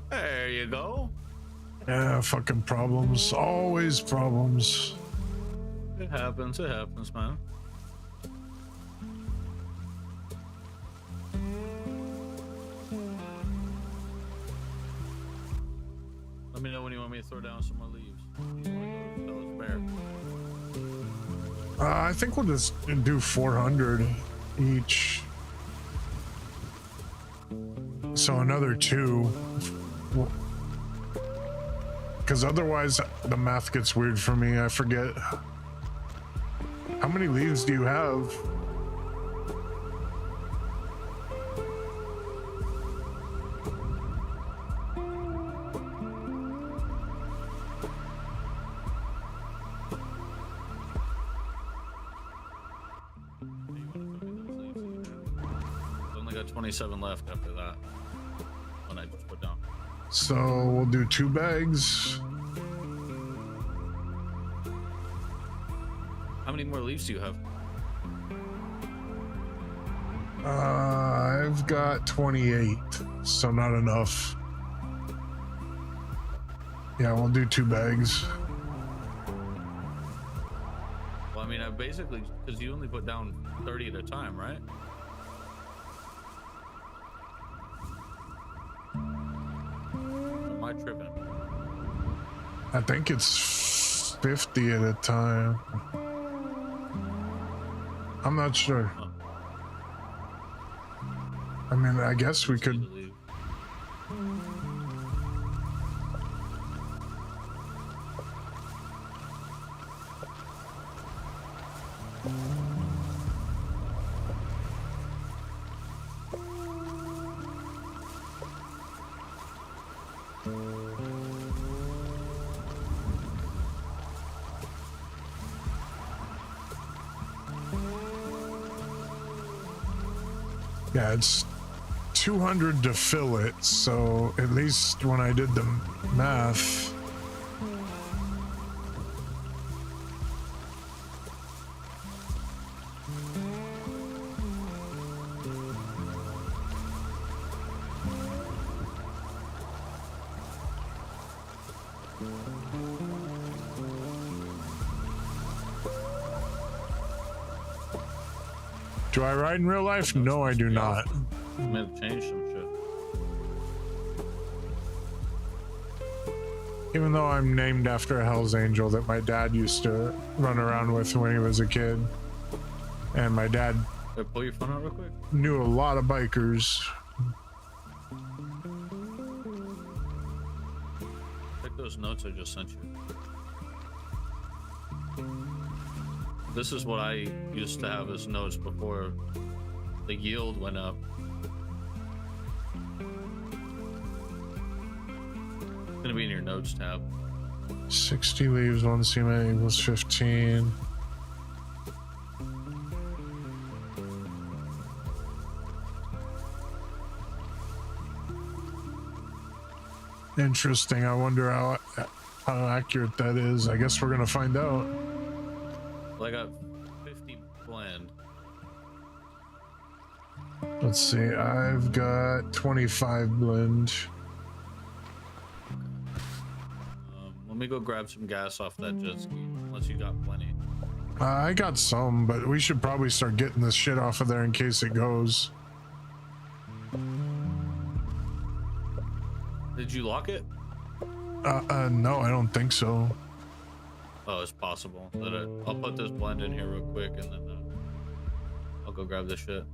There you go. Yeah, fucking problems. Always problems. It happens, man. Let me know when you want me to throw down some more leaves. You want to go to Bear? I think we'll just do 400 each. So another 2. Because otherwise the math gets weird for me. I forget. How many leaves do you have? I've only got 27 left after that. One I just put down. So we'll do 2 bags. How many more leaves do you have? I've got 28, so not enough. Yeah, we'll do 2 bags. Well, I mean, I basically, because you only put down 30 at a time, right? Am I tripping? I think it's 50 at a time. I'm not sure. Huh. I mean, I guess we could. Yeah, it's 200 to fill it, so at least when I did the math, do I ride in real life? No, I do not. I'm gonna change some shit. Even though I'm named after a Hell's Angel that my dad used to run around with when he was a kid. And my dad Pull your phone out real quick. knew a lot of bikers. Check those notes I just sent you. This is what I used to have as notes before the yield went up. It's gonna be in your notes tab. 60 leaves, 1 cement equals 15. Interesting. I wonder how accurate that is. I guess we're gonna find out. Well, I got 50 blend. Let's see. I've got 25 blend. Let me go grab some gas off that jet ski, unless you got plenty. I got some, but we should probably start getting this shit off of there in case it goes. Did you lock it? No, I don't think so. Oh, it's possible. I'll put this blend in here real quick, and then I'll go grab this shit.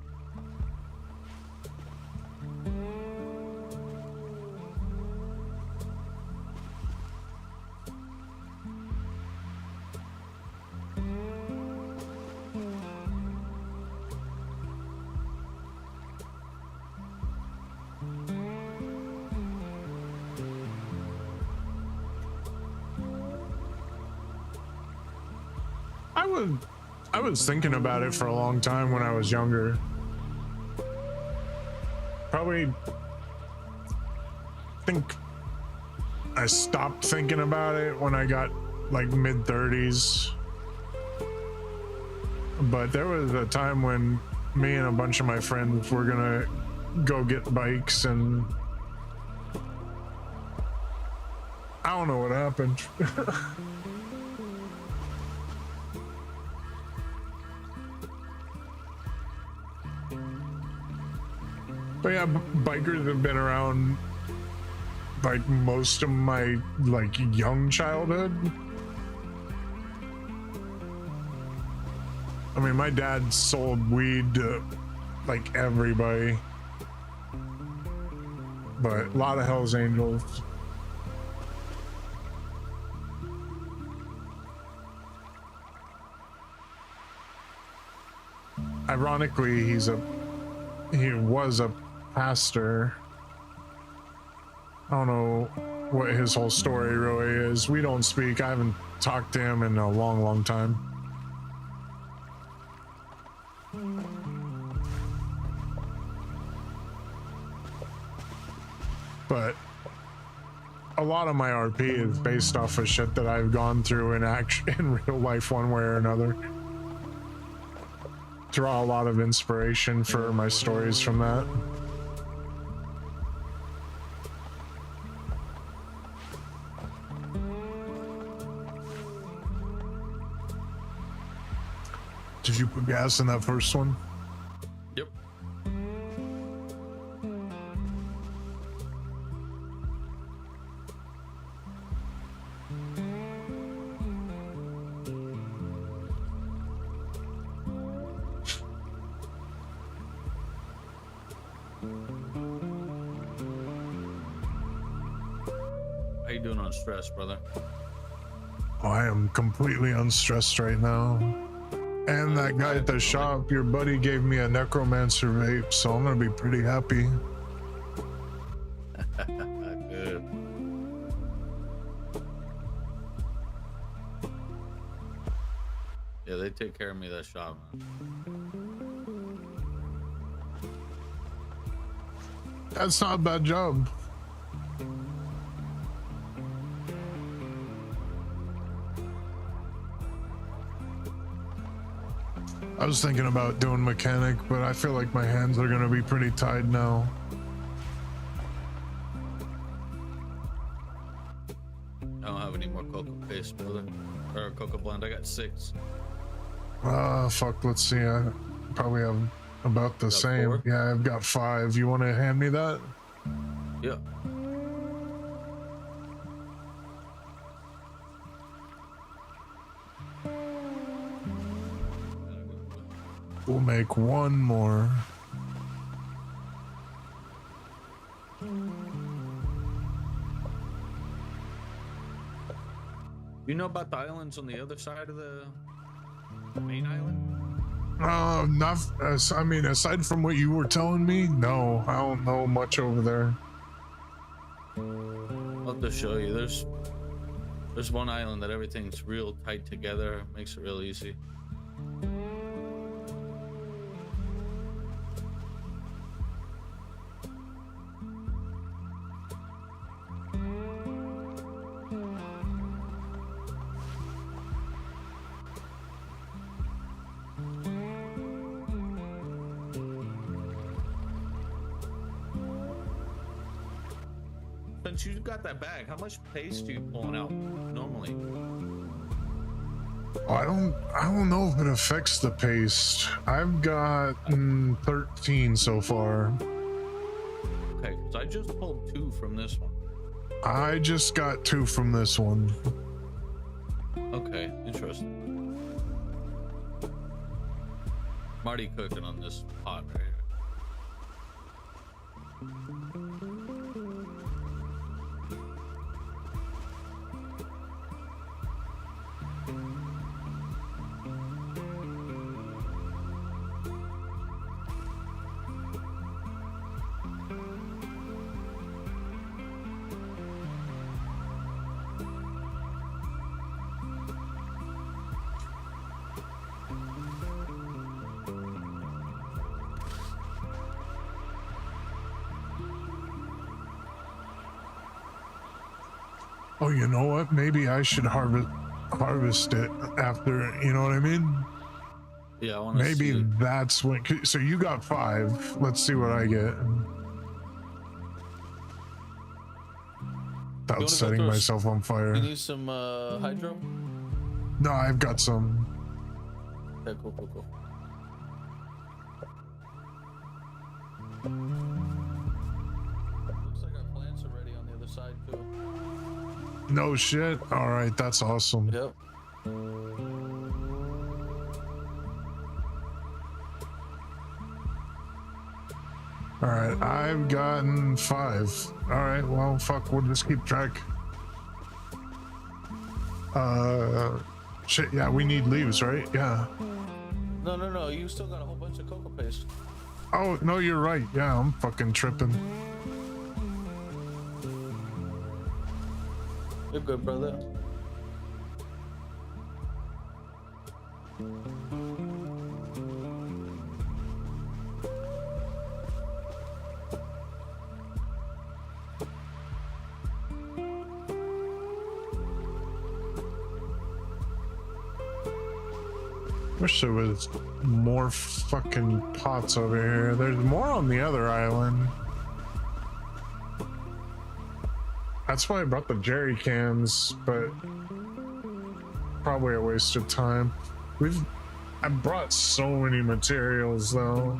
I was thinking about it for a long time when I was younger. Probably think I stopped thinking about it when I got like mid-30s. But there was a time when me and a bunch of my friends were gonna go get bikes, and I don't know what happened. But yeah, bikers have been around like most of my like young childhood. I mean, my dad sold weed to like everybody, but a lot of Hell's Angels. Ironically, he was a pastor. I don't know what his whole story really is. We don't speak. I haven't talked to him in a long, long time. But a lot of my RP is based off of shit that I've gone through in real life, one way or another. Draw a lot of inspiration for my stories from that. Did you put gas in that first one? Yep. How you doing on stress, brother? Oh, I am completely unstressed right now. And that guy at the shop, your buddy, gave me a necromancer vape, so I'm gonna be pretty happy. Good. Yeah, they take care of me, that shop, man. That's not a bad job. I was thinking about doing mechanic, but I feel like my hands are gonna be pretty tied now. I don't have any more cocoa paste, brother. Or cocoa blend. I got 6. Fuck, let's see. I probably have about the same. 4? Yeah, I've got 5. You want to hand me that? Yeah. We'll make one more. You know about the islands on the other side of the main island? Not. I mean, aside from what you were telling me, no, I don't know much over there. I'll have to show you. There's one island that everything's real tight together. Makes it real easy. Since you got that bag, how much paste are you pulling out normally? I don't know if it affects the paste. I've got 13 so far. Okay, because I just pulled 2 from this one. I just got 2 from this one. Okay, interesting. I'm already cooking on this pot right here. Oh, you know what? Maybe I should harvest it after, you know what I mean? Yeah, I want to Maybe see. that's when. So you got 5. Let's see what I get. So you got 5. Let's see what I get. Without setting myself on fire. You need some hydro? No, I've got some. Okay, cool. Looks like our plants are ready on the other side too. No shit. All right, that's awesome. Yep. All right, I've gotten 5. All right, well, fuck, we'll just keep track. Shit, yeah, we need leaves, right? Yeah. No, you still got a whole bunch of cocoa paste. Oh, no, you're right. Yeah, I'm fucking tripping. You're good, brother. Wish there was more fucking pots over here. There's more on the other island. That's why I brought the jerry cans, but probably a waste of time. I brought so many materials though.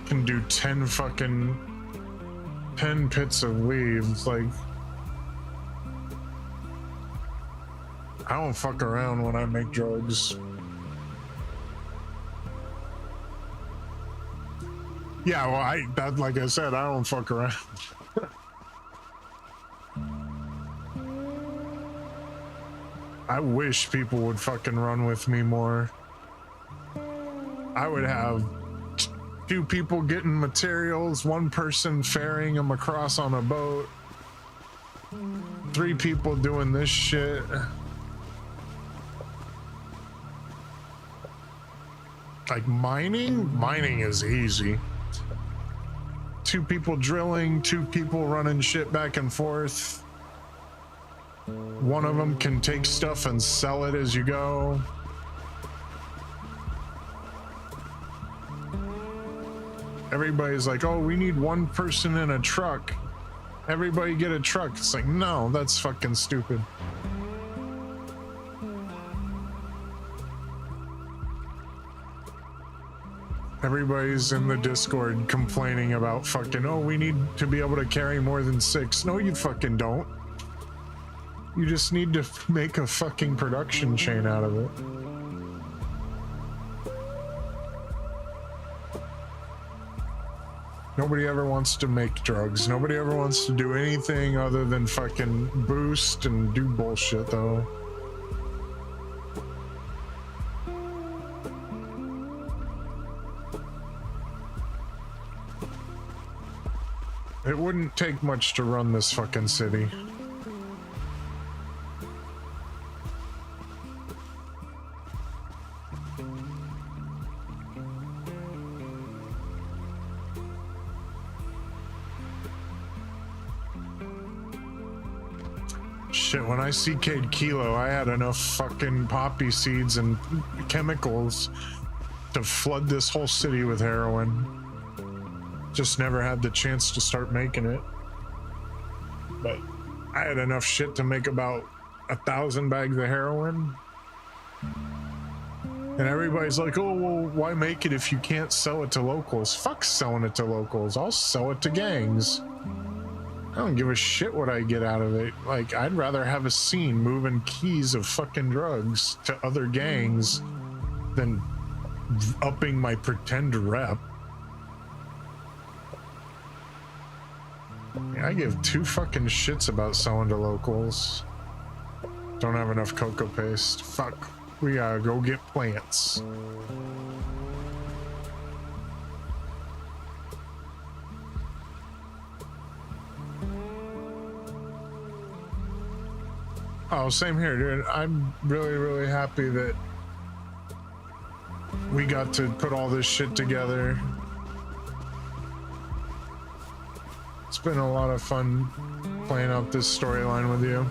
Can do 10 pits of leaves. Like, I don't fuck around when I make drugs. Yeah, well, like I said, I don't fuck around. I wish people would fucking run with me more. I would have 2 people getting materials, 1 person ferrying them across on a boat, 3 people doing this shit. Like mining is easy. 2 people drilling, 2 people running shit back and forth. 1 of them can take stuff and sell it as you go. Everybody's like, oh, we need 1 person in a truck. Everybody get a truck. It's like, no, that's fucking stupid. Everybody's in the Discord complaining about fucking, oh, we need to be able to carry more than 6. No, you fucking don't. You just need to make a fucking production chain out of it. Nobody ever wants to make drugs. Nobody ever wants to do anything other than fucking boost and do bullshit, though. It wouldn't take much to run this fucking city. Shit, when I CK'd Kilo, I had enough fucking poppy seeds and chemicals to flood this whole city with heroin. Just never had the chance to start making it. But I had enough shit to make about 1,000 bags of heroin. And everybody's like, oh, well, why make it if you can't sell it to locals? Fuck selling it to locals. I'll sell it to gangs. I don't give a shit what I get out of it. Like, I'd rather have a scene moving keys of fucking drugs to other gangs than upping my pretend rep. Yeah, I give 2 fucking shits about selling to locals. Don't have enough cocoa paste. Fuck. We gotta go get plants. Oh, same here, dude. I'm really, really happy that we got to put all this shit together. It's been a lot of fun playing out this storyline with you.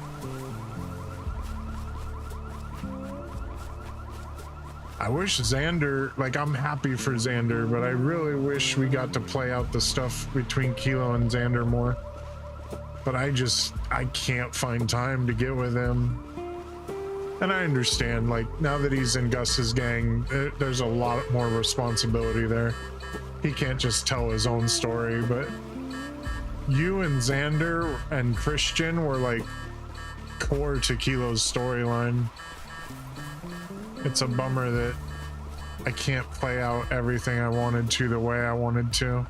I wish Xander, like, I'm happy for Xander, but I really wish we got to play out the stuff between Kilo and Xander more. But I can't find time to get with him. And I understand, like, now that he's in Gus's gang, there's a lot more responsibility there. He can't just tell his own story, but you and Xander and Christian were like core to Kilo's storyline. It's a bummer that I can't play out everything I wanted to the way I wanted to.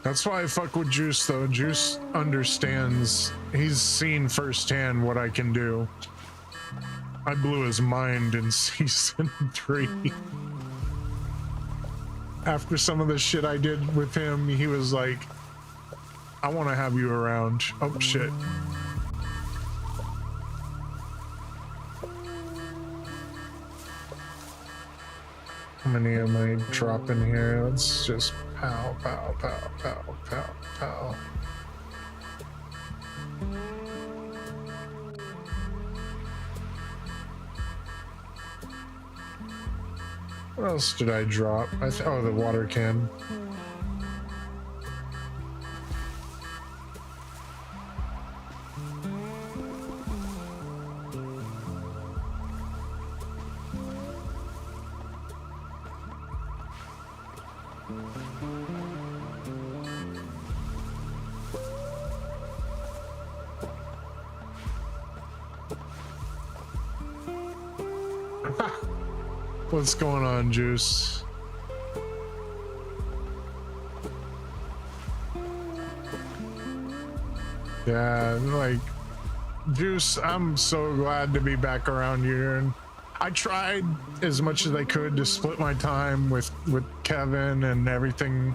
That's why I fuck with Juice though. Juice understands. He's seen firsthand what I can do. I blew his mind in season 3. After some of the shit I did with him, he was like, I want to have you around. Oh shit. How many am I dropping here? Let's just pow, pow, pow, pow, pow, pow. What else did I drop? Oh, the water can. What's going on, Juice? Yeah, like, Juice, I'm so glad to be back around here. And I tried as much as I could to split my time with Kevin and everything,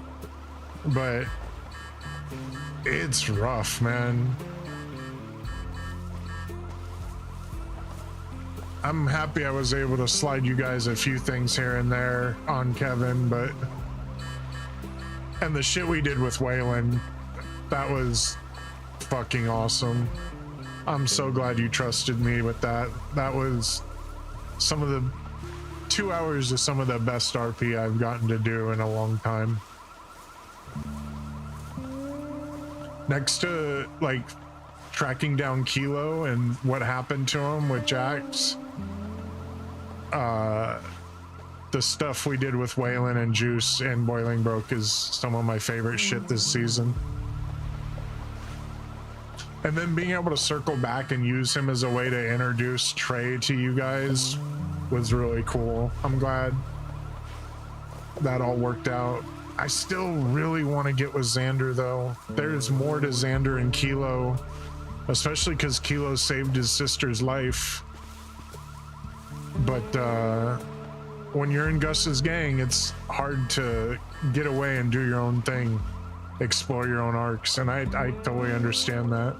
but it's rough, man. I'm happy I was able to slide you guys a few things here and there on Kevin, but and the shit we did with Waylon, that was fucking awesome. I'm so glad you trusted me with that. That was some of the 2 hours of some of the best RP I've gotten to do in a long time. Next to like tracking down Kilo and what happened to him with Jax, the stuff we did with Waylon and Juice and Boiling Broke is some of my favorite shit this season. And then being able to circle back and use him as a way to introduce Trey to you guys was really cool. I'm glad that all worked out. I still really want to get with Xander though. There's more to Xander and Kilo, especially because Kilo saved his sister's life. But when you're in Gus's gang, it's hard to get away and do your own thing, explore your own arcs, and I totally understand that.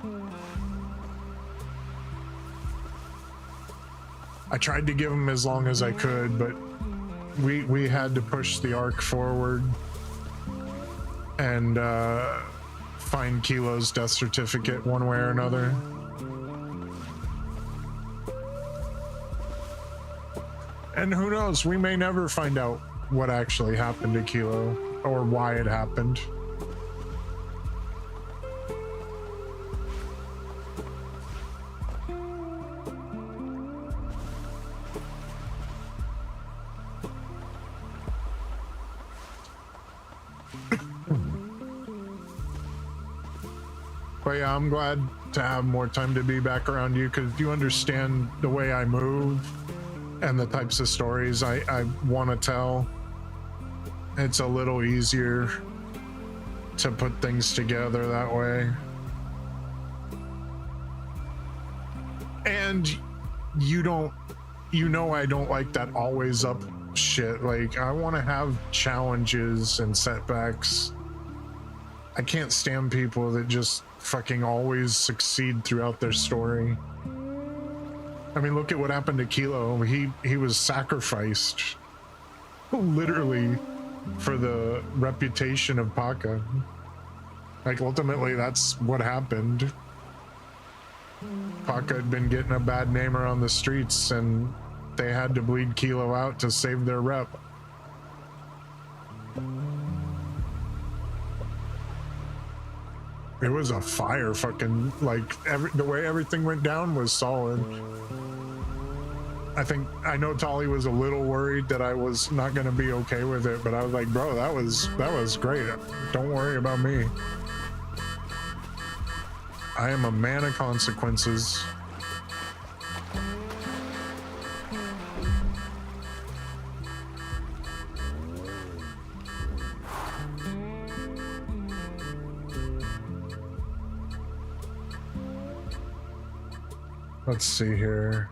I tried to give him as long as I could, but we had to push the arc forward and find Kilo's death certificate one way or another. And who knows, we may never find out what actually happened to Kilo or why it happened. But yeah, I'm glad to have more time to be back around you because you understand the way I move and the types of stories I want to tell. It's a little easier to put things together that way. And you don't, you know, I don't like that always up shit. Like, I want to have challenges and setbacks. I can't stand people that just fucking always succeed throughout their story. I mean, look at what happened to Kilo. He was sacrificed literally for the reputation of Paka. Like, ultimately, that's what happened. Paka had been getting a bad name around the streets, and they had to bleed Kilo out to save their rep. It was a fire fucking, like, the way everything went down was solid. I know Tolly was a little worried that I was not going to be okay with it, but I was like, bro, that was great. Don't worry about me. I am a man of consequences. Let's see here.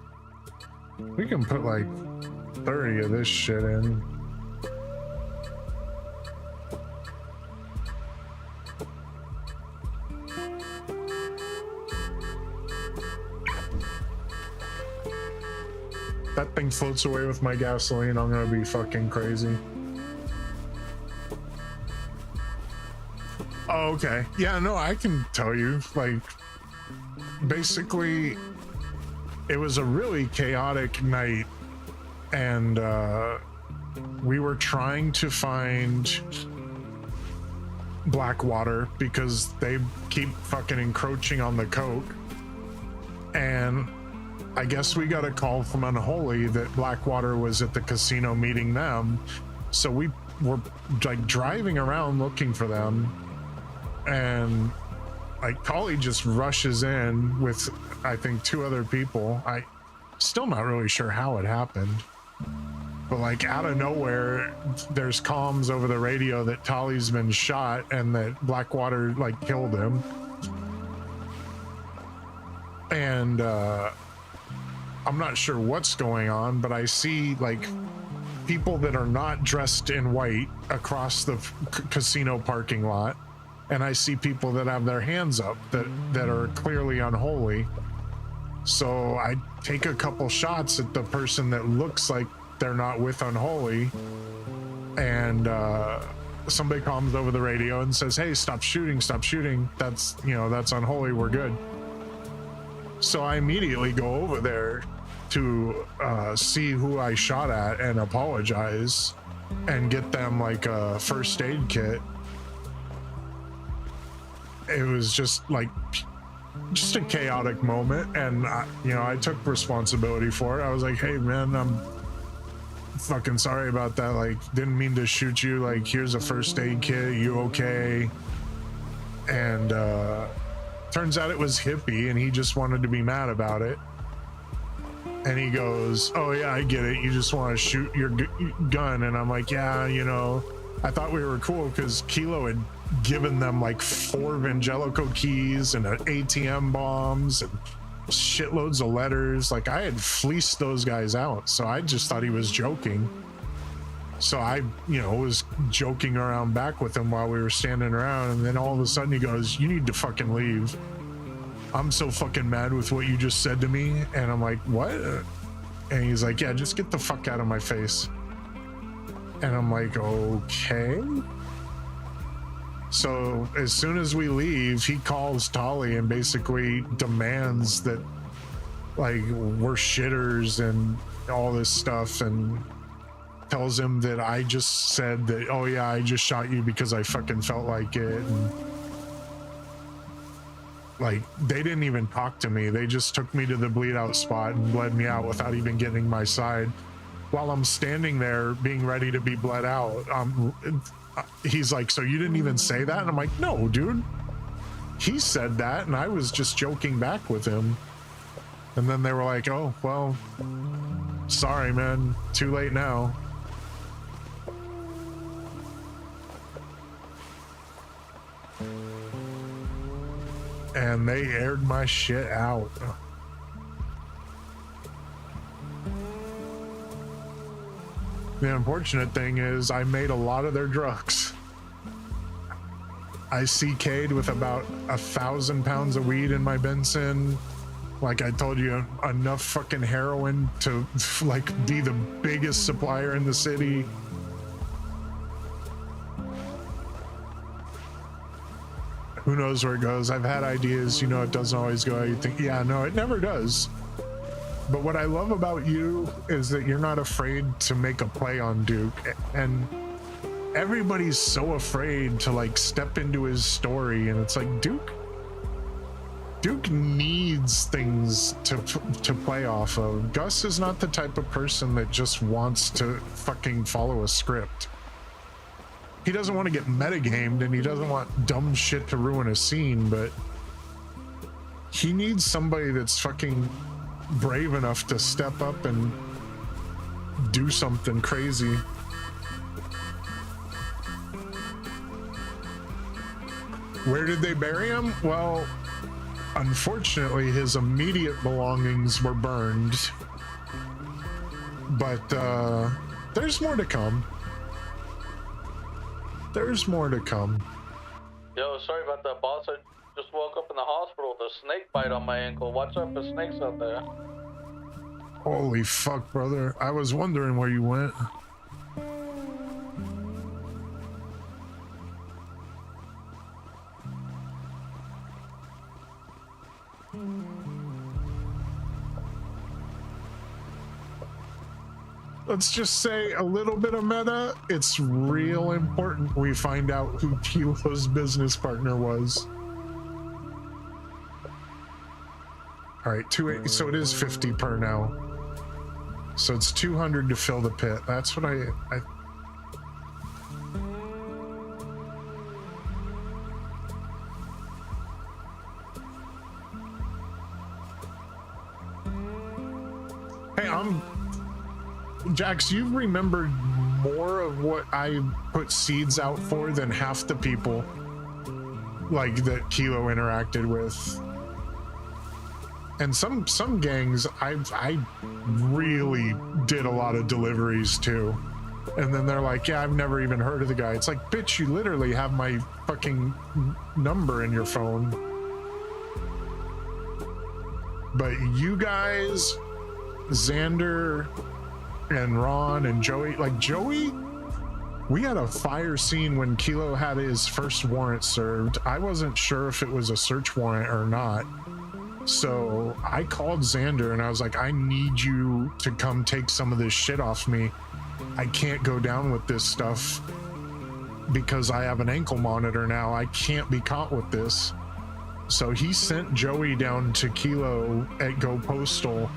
We can put like 30 of this shit in. That thing floats away with my gasoline, I'm gonna be fucking crazy. Oh, okay. Yeah, no, I can tell you, like, basically, it was a really chaotic night, and we were trying to find Blackwater because they keep fucking encroaching on the coke, and I guess we got a call from Unholy that Blackwater was at the casino meeting them, so we were like driving around looking for them, and like Collie just rushes in with I think 2 other people. I still not really sure how it happened, but like out of nowhere there's comms over the radio that Tolly's been shot and that Blackwater like killed him, and I'm not sure what's going on, but I see like people that are not dressed in white across the casino parking lot, and I see people that have their hands up that are clearly Unholy. So I take a couple shots at the person that looks like they're not with Unholy, and somebody comes over the radio and says, hey, stop shooting, that's, you know, that's Unholy, we're good. So I immediately go over there to see who I shot at and apologize and get them like a first aid kit. It was just like just a chaotic moment, and I took responsibility for it. I was like, hey man, I'm fucking sorry about that, like didn't mean to shoot you, like here's a first aid kit, you okay? And turns out it was Hippie, and he just wanted to be mad about it. And he goes, oh yeah, I get it, you just want to shoot your gun. And I'm like, yeah, you know, I thought we were cool because Kilo had given them like 4 Vangelico keys and ATM bombs and shitloads of letters. Like I had fleeced those guys out, so I just thought he was joking. So I, you know, was joking around back with him while we were standing around, and then all of a sudden he goes, you need to fucking leave. I'm so fucking mad with what you just said to me. And I'm like, what? And he's like, yeah, just get the fuck out of my face. And I'm like, okay. So as soon as we leave, he calls Tolly and basically demands that like we're shitters and all this stuff, and tells him that I just said that, oh yeah, I just shot you because I fucking felt like it. And like they didn't even talk to me, they just took me to the bleed out spot and bled me out without even getting my side. While I'm standing there being ready to be bled out, he's like, so you didn't even say that? And I'm like, no dude, he said that and I was just joking back with him. And then they were like, oh well, sorry man, too late now. and they aired my shit out. The unfortunate thing is I made a lot of their drugs. I CK'd with about 1,000 pounds of weed in my Benson. Like I told you, enough fucking heroin to like be the biggest supplier in the city. Who knows where it goes? I've had ideas, you know, it doesn't always go how you think. Yeah, no, it never does. But what I love about you is that you're not afraid to make a play on Duke. And everybody's so afraid to like step into his story. And it's like, Duke needs things to play off of. Gus is not the type of person that just wants to fucking follow a script. He doesn't want to get metagamed and he doesn't want dumb shit to ruin a scene, but he needs somebody that's fucking brave enough to step up and do something crazy. Where did they bury him? Well, unfortunately, his immediate belongings were burned, but there's more to come. There's more to come. Yo, sorry about that, boss. I just woke up in the hospital with a snake bite on my ankle. Watch out for snakes out there. Holy fuck, brother. I was wondering where you went. Let's just say a little bit of meta. It's real important we find out who Kilo's business partner was. All right, 280. So it is 50 per now. So it's 200 to fill the pit. That's what I Hey, Jax, you've remembered more of what I put seeds out for than half the people like that Kilo interacted with. And some gangs I really did a lot of deliveries to. And then they're like, yeah, I've never even heard of the guy. It's like, bitch, you literally have my fucking number in your phone. But you guys, Xander and Ron and Joey, like Joey, we had a fire scene when Kilo had his first warrant served. I wasn't sure if it was a search warrant or not. So I called Xander and I was like, I need you to come take some of this shit off me. I can't go down with this stuff because I have an ankle monitor now. I can't be caught with this. So he sent Joey down to Kilo at Go Postal,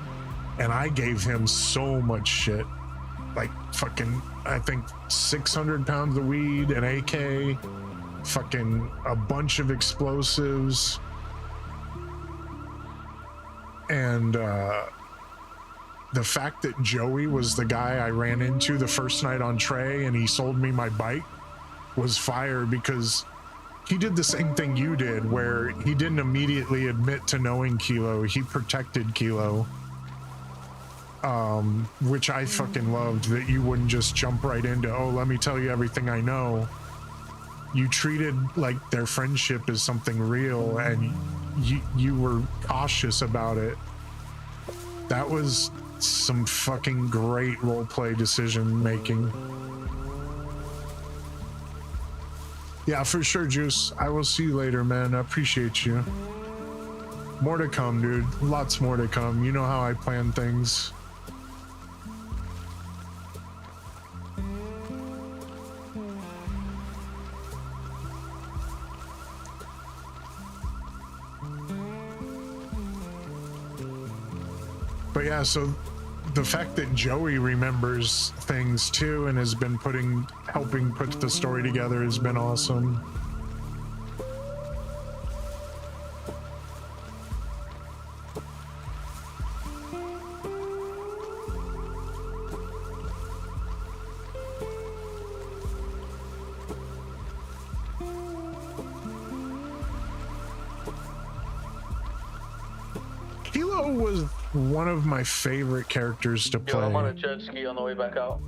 and I gave him so much shit. Like fucking, I think 600 pounds of weed, an AK, fucking a bunch of explosives. And the fact that Joey was the guy I ran into the first night on Trey and he sold me my bike was fire, because he did the same thing you did, where he didn't immediately admit to knowing Kilo. He protected Kilo, which I fucking loved, that you wouldn't just jump right into, oh, let me tell you everything I know. You treated like their friendship as something real, and you were cautious about it. That was some fucking great roleplay decision making. Yeah, for sure, Juice. I will see you later, man. I appreciate you. More to come, dude. Lots more to come. You know how I plan things. But yeah, so the fact that Joey remembers things too and has been helping put the story together has been awesome. Kilo was one of my favorite characters to play. Yo, I'm on a jet ski on the way back out.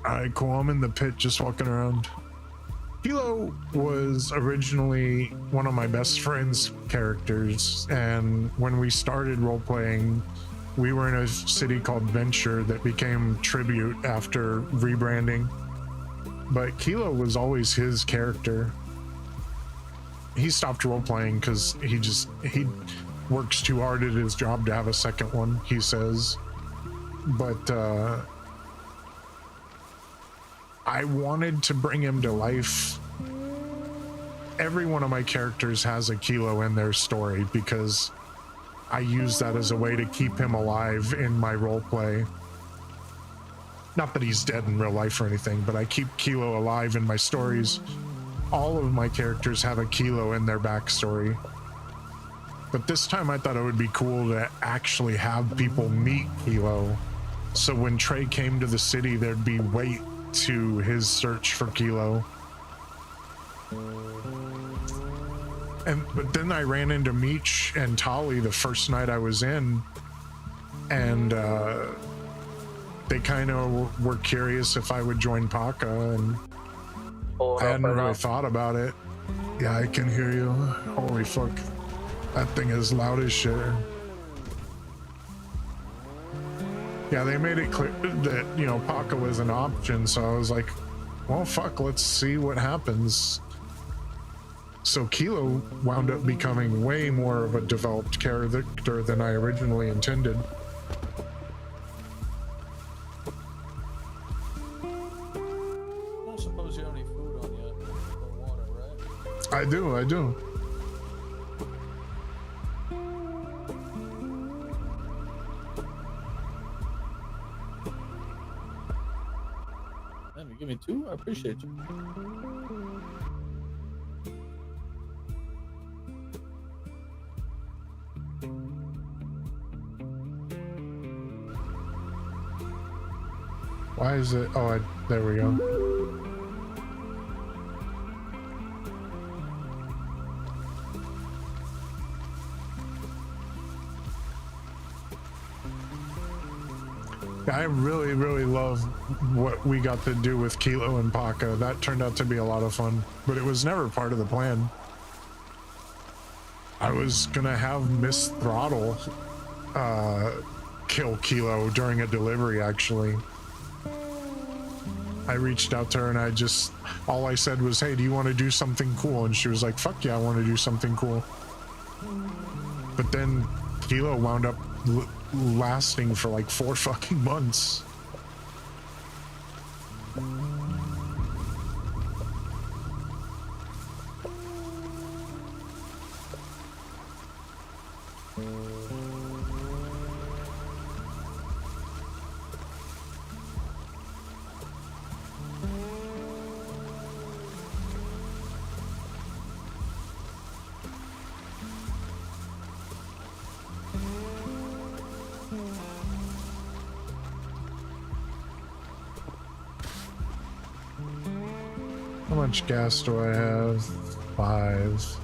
Alright, cool. I'm in the pit just walking around. Kilo was originally one of my best friend's characters, and when we started role-playing, we were in a city called Venture that became Tribute after rebranding. But Kilo was always his character. He stopped role-playing because he works too hard at his job to have a second one, he says. But I wanted to bring him to life. Every one of my characters has a Kilo in their story because I use that as a way to keep him alive in my roleplay. Not that he's dead in real life or anything, but I keep Kilo alive in my stories. All of my characters have a Kilo in their backstory. But this time I thought it would be cool to actually have people meet Kilo. So when Trey came to the city, there'd be weight to his search for Kilo. But then I ran into Meech and Tali the first night I was in, and they kind of were curious if I would join Paka, and I hadn't really thought about it. Yeah, I can hear you. Holy fuck. That thing is loud as shit. Yeah, they made it clear that, you know, Paka was an option, so I was like, well, fuck, let's see what happens. So Kilo wound up becoming way more of a developed character than I originally intended. I don't suppose you have any food on you or water, right? I do. Man, you give me two? I appreciate you. Why is it? Oh, there we go. I really, really love what we got to do with Kilo and Paka. That turned out to be a lot of fun, but it was never part of the plan. I was gonna have Miss Throttle kill Kilo during a delivery, actually. I reached out to her and all I said was, hey, do you want to do something cool? And she was like, fuck yeah, I want to do something cool. But then Kilo wound up lasting for like 4 fucking months. How much gas do I have? 5.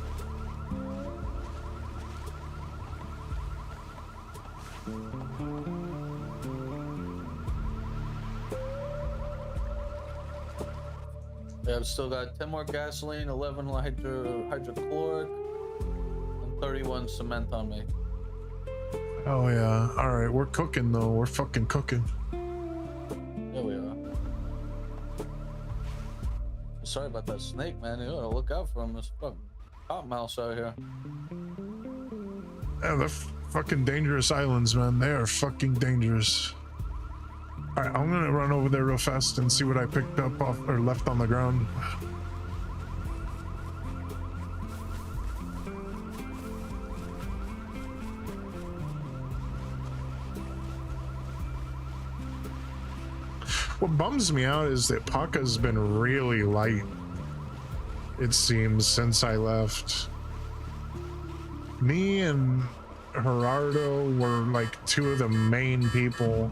Yeah, I've still got 10 more gasoline, 11 hydrochloric, and 31 cement on me. Oh yeah. Alright, we're cooking though. We're fucking cooking. Yeah, we are. Sorry about that snake, man. You gotta look out for him. There's fucking cop mouse out here. Yeah, they're fucking dangerous islands, man. They are fucking dangerous. Alright, I'm gonna run over there real fast and see what I picked up off or left on the ground. What bums me out is that Paka's been really light, it seems, since I left. Me and Gerardo were like 2 of the main people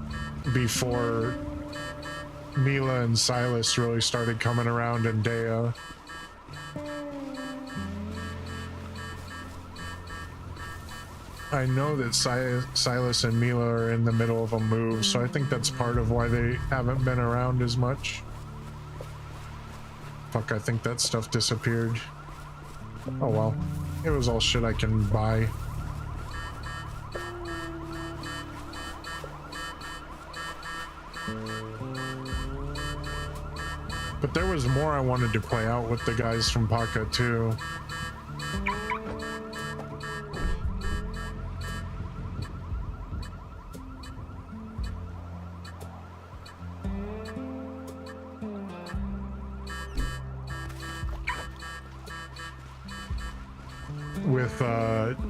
before Mila and Silas really started coming around, and Dea. I know that Silas and Mila are in the middle of a move, so I think that's part of why they haven't been around as much. Fuck, I think that stuff disappeared. Oh well, it was all shit I can buy. But there was more I wanted to play out with the guys from Paka too. With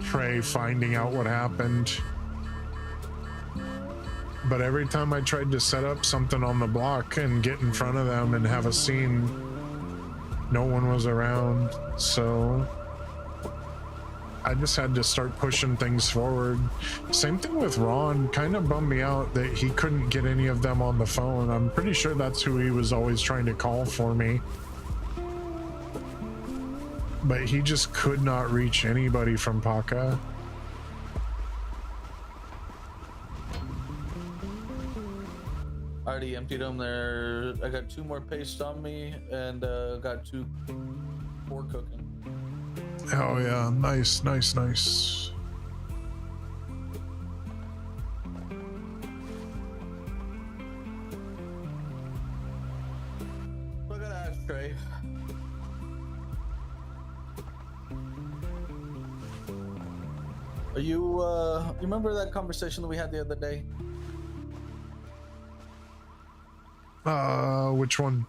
Trey finding out what happened. But every time I tried to set up something on the block and get in front of them and have a scene, no one was around, so I just had to start pushing things forward. Same thing with Ron, kind of bummed me out that he couldn't get any of them on the phone. I'm pretty sure that's who he was always trying to call for me. But he just could not reach anybody from Paka. I already emptied them there. I got 2 more paste on me and got 2 more cooking. Oh yeah, nice, nice, nice. Look at that, Trey. Are you remember that conversation that we had the other day? Which one?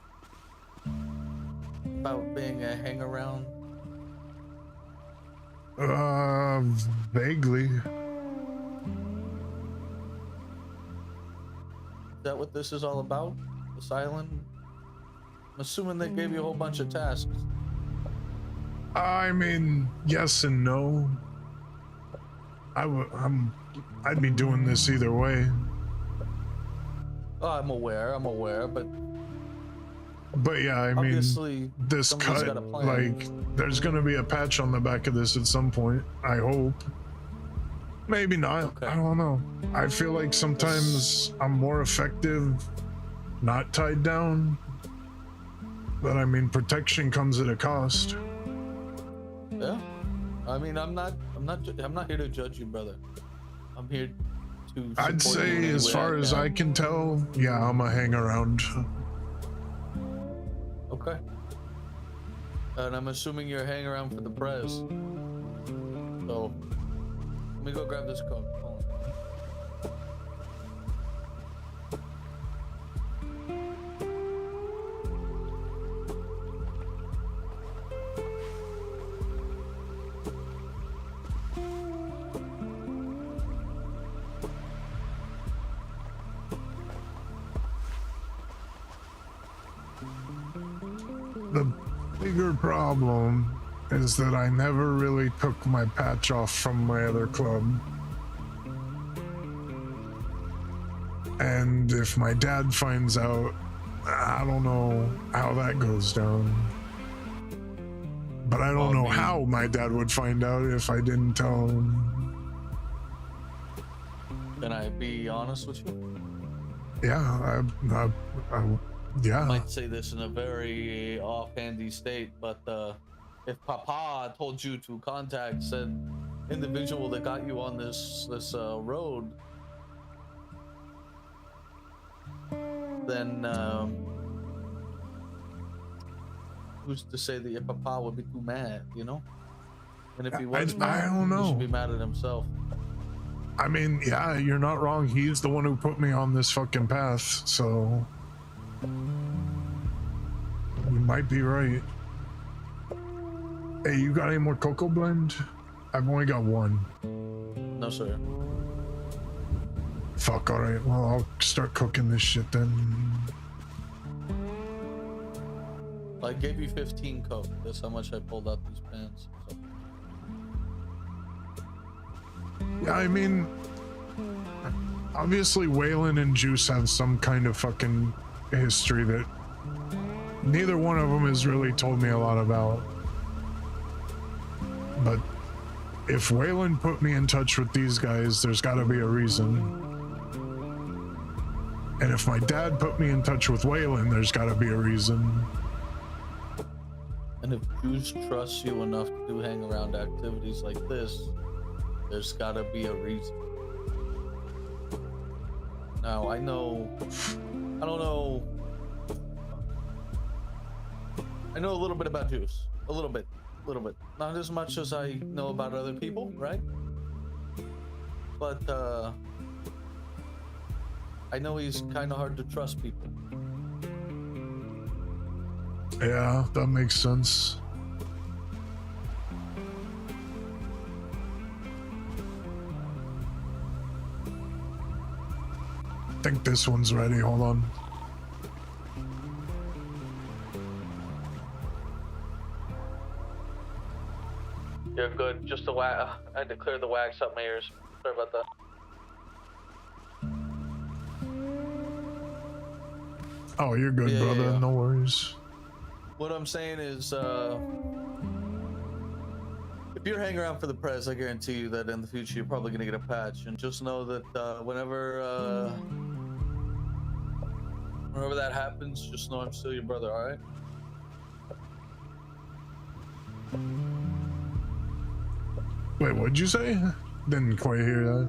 About being a hang around? Vaguely. Is that what this is all about? This island? I'm assuming they gave you a whole bunch of tasks. I mean, yes and no. I'd be doing this either way. Oh, I'm aware, but yeah, I mean, obviously, this cut, like, there's gonna be a patch on the back of this at some point, I hope. Maybe not, okay. I don't know. I feel like sometimes I'm more effective not tied down, but I mean, protection comes at a cost. Yeah, I mean, I'm not here to judge you, brother. I'm here to I'd say, as far as I can tell, yeah, I'm a hang around. Okay. And I'm assuming you're hanging around for the press. So, let me go grab this coat. Hold on. The bigger problem is that I never really took my patch off from my other club. And if my dad finds out, I don't know how that goes down. But I don't know how my dad would find out if I didn't tell him. Can I be honest with you? Yeah, yeah. I might say this in a very offhandy state, but if Papa told you to contact said individual that got you on this road, then who's to say that your Papa would be too mad, you know? And if he was mad, I don't know. He should be mad at himself. I mean, yeah, you're not wrong. He's the one who put me on this fucking path, so you might be right. Hey, you got any more cocoa blend? I've only got 1. No, sir. Fuck, alright. Well, I'll start cooking this shit then. I gave you 15 coke. That's how much I pulled out these pans. So. Yeah, I mean, obviously Waylon and Juice have some kind of fucking history that neither one of them has really told me a lot about. But if Waylon put me in touch with these guys, there's got to be a reason. And if my dad put me in touch with Waylon, there's got to be a reason. And if Juice trusts you enough to do hang around activities like this, there's got to be a reason. Now, I don't know. I know a little bit about Juice. A little bit. Not as much as I know about other people, right? But, I know he's kind of hard to trust people. Yeah, that makes sense. I think this one's ready. Hold on. You're good. Just the wax. I had to clear the wax up my ears. Sorry about that. Oh, you're good, Yeah, brother. yeah. No worries. What I'm saying is, if you're hanging around for the press, I guarantee you that in the future you're probably gonna get a patch. And just know that whenever that happens, just know I'm still your brother. All right? Wait, what'd you say? Didn't quite hear that.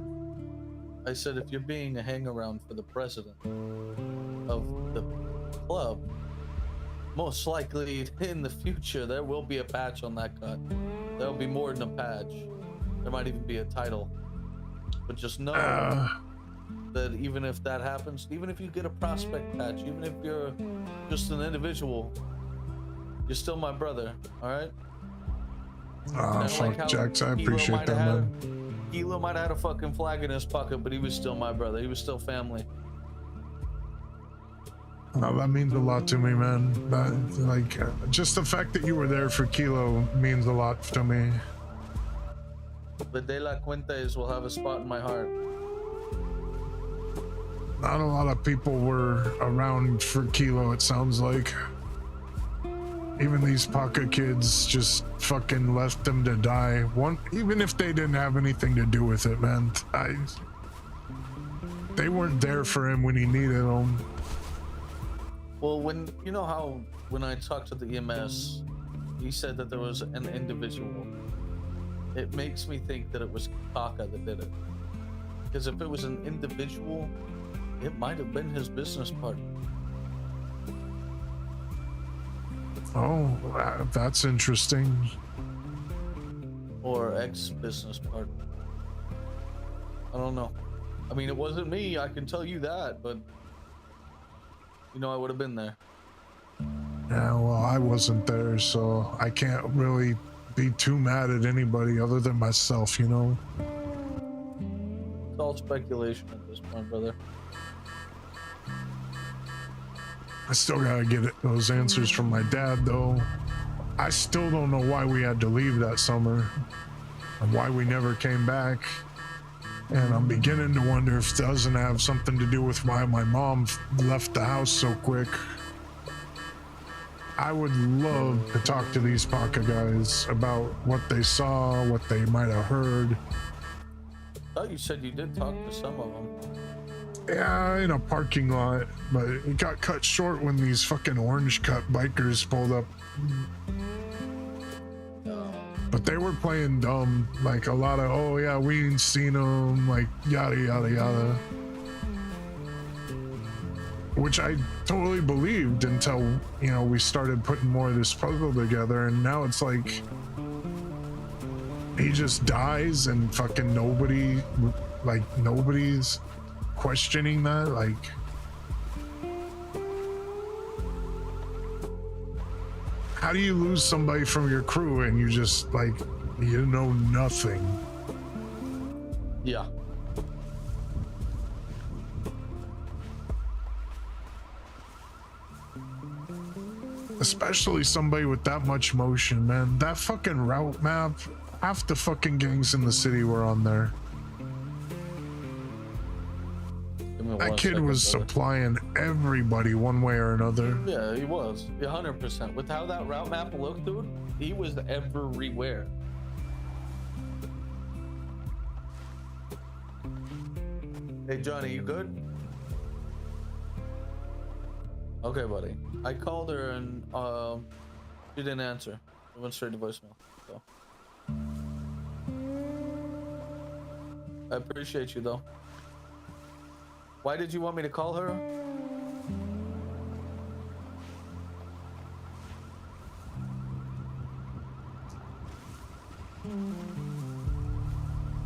I said if you're being a hang around for the president of the club, most likely in the future there will be a patch on that cut. There'll be more than a patch. There might even be a title. But just know that even if that happens, even if you get a prospect patch, even if you're just an individual, you're still my brother, alright? Fuck, Jax, I appreciate that, man. Hilo might have had a fucking flag in his pocket, but he was still my brother. He was still family. That means a lot to me, man. Just the fact that you were there for Kilo means a lot to me. The De La Cuentas will have a spot in my heart. Not a lot of people were around for Kilo, it sounds like. Even these Paca kids just fucking left him to die. Even if they didn't have anything to do with it, man. They weren't there for him when he needed them. Well, when I talked to the EMS, he said that there was an individual. It makes me think that it was Paca that did it. Because if it was an individual, it might have been his business partner. Oh, that's interesting. Or ex-business partner. I don't know. I mean, it wasn't me, I can tell you that, but I would have been there. Yeah, well, I wasn't there, so I can't really be too mad at anybody other than myself, It's all speculation at this point, brother. I still gotta get those answers from my dad, though. I still don't know why we had to leave that summer and why we never came back. And I'm beginning to wonder if it doesn't have something to do with why my mom left the house so quick. I would love to talk to these Paca guys about what they saw, what they might have heard. I thought you said you did talk to some of them. Yeah, in a parking lot, but it got cut short when these fucking orange cut bikers pulled up. But they were playing dumb, like a lot of, oh yeah, we ain't seen them, like yada yada yada. Which I totally believed until, we started putting more of this puzzle together, and now it's like he just dies and fucking nobody's questioning that, like. How do you lose somebody from your crew and you just you know nothing? Yeah. Especially somebody with that much motion, man. That fucking route map, half the fucking gangs in the city were on there. That kid was supplying everybody one way or another. Yeah, he was. 100%. With how that route map looked, dude, he was everywhere. Hey, Johnny, you good? Okay, buddy. I called her and she didn't answer. It went straight to voicemail. So I appreciate you though. Why did you want me to call her?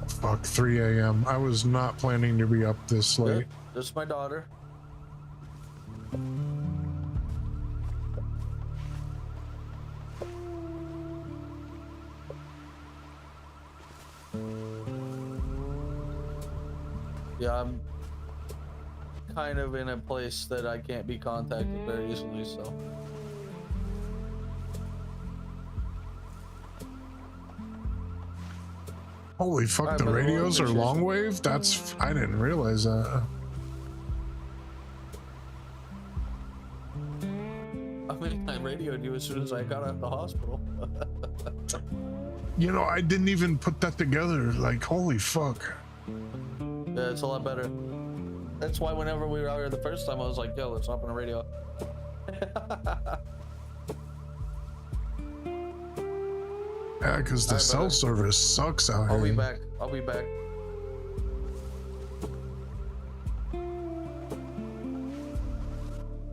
Fuck, 3 a.m. I was not planning to be up this late. Yeah, this is my daughter. Yeah, I'm kind of in a place that I can't be contacted very easily, so. Holy fuck, Alright, the brother, well, radios are appreciate long you. wave? That's, I didn't realize that. I mean, I radioed you as soon as I got out of the hospital. You know, I didn't even put that together. Like, holy fuck. Yeah, it's a lot better. That's why whenever we were out here the first time, I was like, yo, let's hop on the radio. Yeah, because the Alright, cell brother. service sucks out I'll here. be back. I'll be back.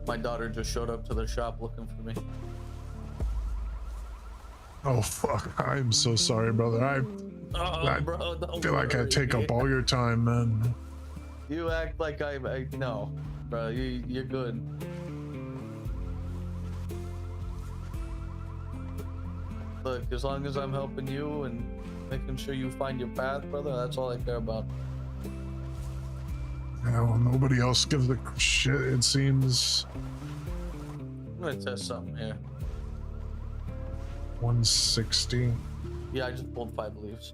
My daughter just showed up to the shop looking for me. Oh fuck, I'm so sorry, brother. I Oh, bro, don't feel like I worry. take up all your time, man. You act like I no, bro. You're good. Look, as long as I'm helping you and making sure you find your path, brother, that's all I care about. Yeah, well, nobody else gives a shit, it seems. I'm gonna test something here. 160. Yeah, I just pulled 5 leaves.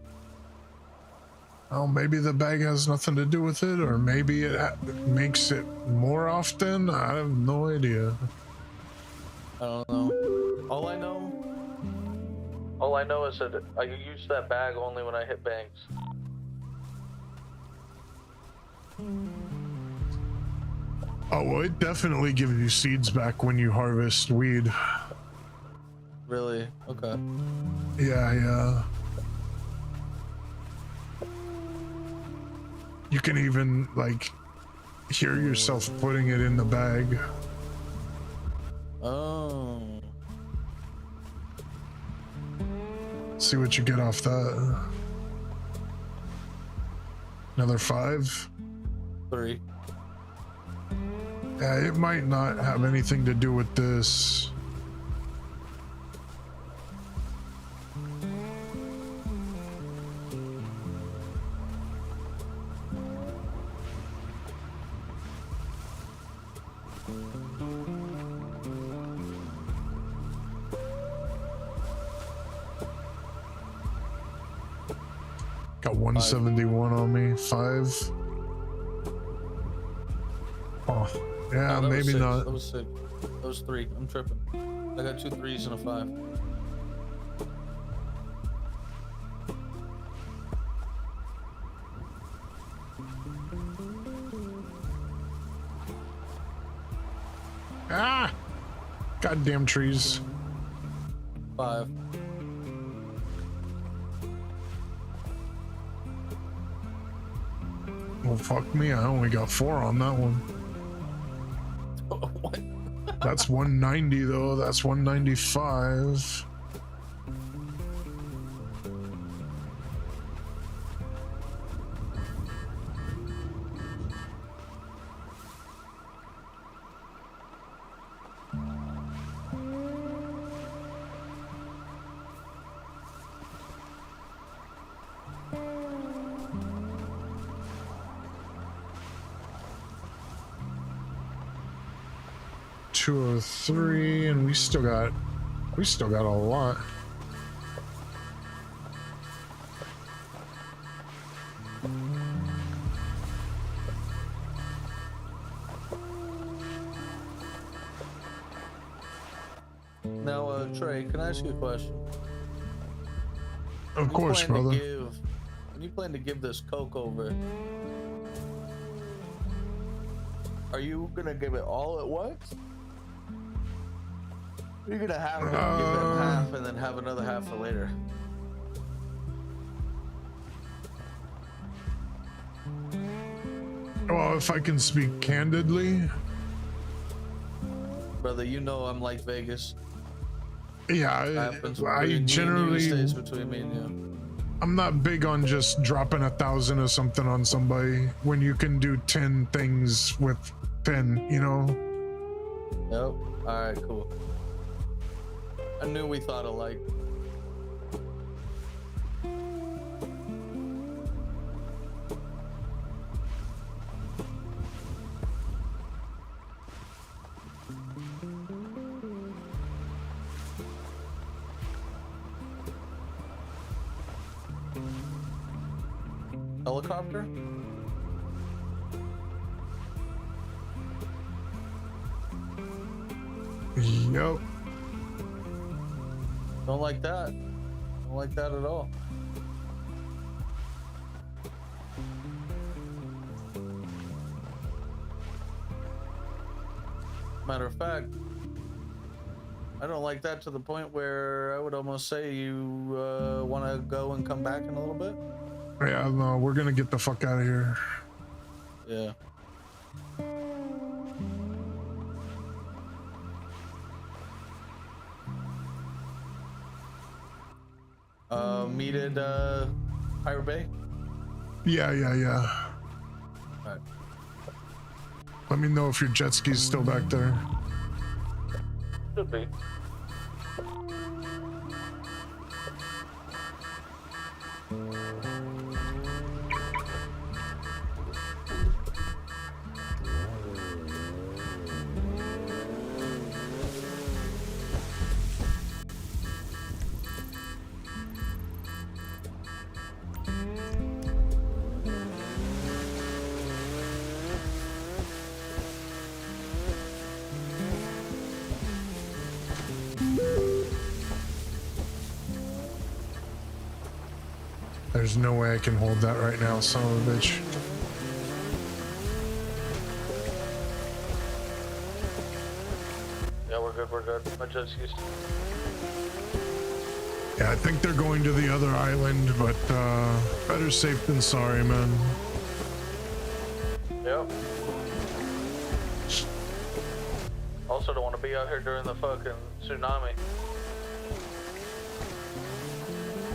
Oh, maybe the bag has nothing to do with it, or maybe it makes it more often. I have no idea. I don't know. All I know is that I use that bag only when I hit banks. Oh, well, it definitely gives you seeds back when you harvest weed. Really? Okay. Yeah. You can even, like, hear yourself putting it in the bag. Oh. See what you get off that. Another 5. 3. Yeah, it might not have anything to do with this. Got 171 on me. 5. Oh, yeah, Oh, that was maybe 6. not. That was 6. That was 3. I'm tripping. I got 2 3s and a 5. Ah! Goddamn trees. 5. Well, fuck me. I only got 4 on that one. What? That's 190 though. That's 195. $203, and we still got a lot. Now, Trey, can I ask you a question? Of course, brother. When you plan to give this coke over, Are you gonna give it all at once? You're gonna have to give them half and then have another half for later. Well, if I can speak candidly, Brother, you know I'm like Vegas. yeah, Happens I between me and you, generally, stays between me and you. I'm not big on just dropping 1,000 or something on somebody when you can do 10 things with 10, you know? Yep. All right, cool. I knew we thought alike. Helicopter? Yep. Don't like that. Don't like that at all. Matter of fact, I don't like that to the point where I would almost say you want to go and come back in a little bit. Yeah, no, we're gonna get the fuck out of here. Yeah. Meet at Pirate Bay. Yeah. All right. Let me know if your jet ski's still back there. Should be. There's no way I can hold that right now, son of a bitch. Yeah, we're good. We're good. My jet ski's. Yeah, I think they're going to the other island, but better safe than sorry, man. Yep. Also, don't want to be out here during the fucking tsunami.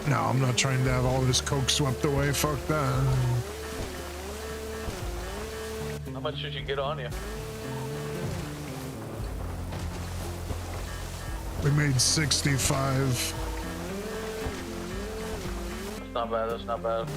No, I'm not trying to have all this coke swept away. Fuck that. How much did you get on you? We made 65. That's not bad. That's not bad.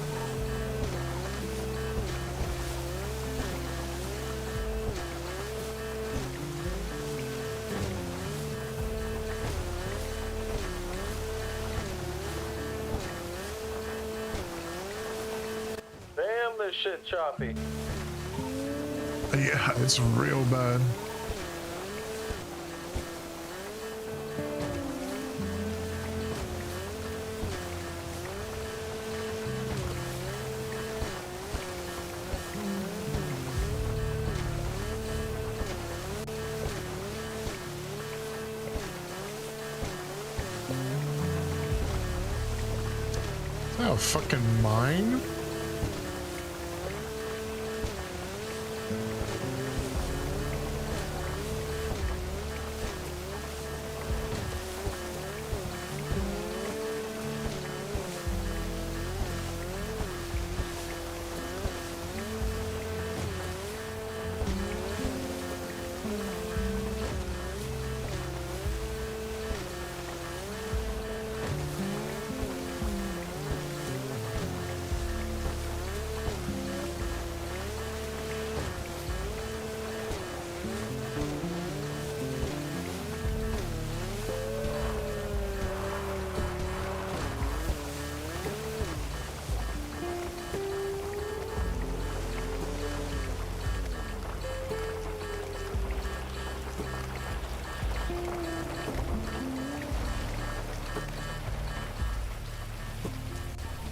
Damn, this shit choppy. Yeah, it's real bad. Is that a fucking mine?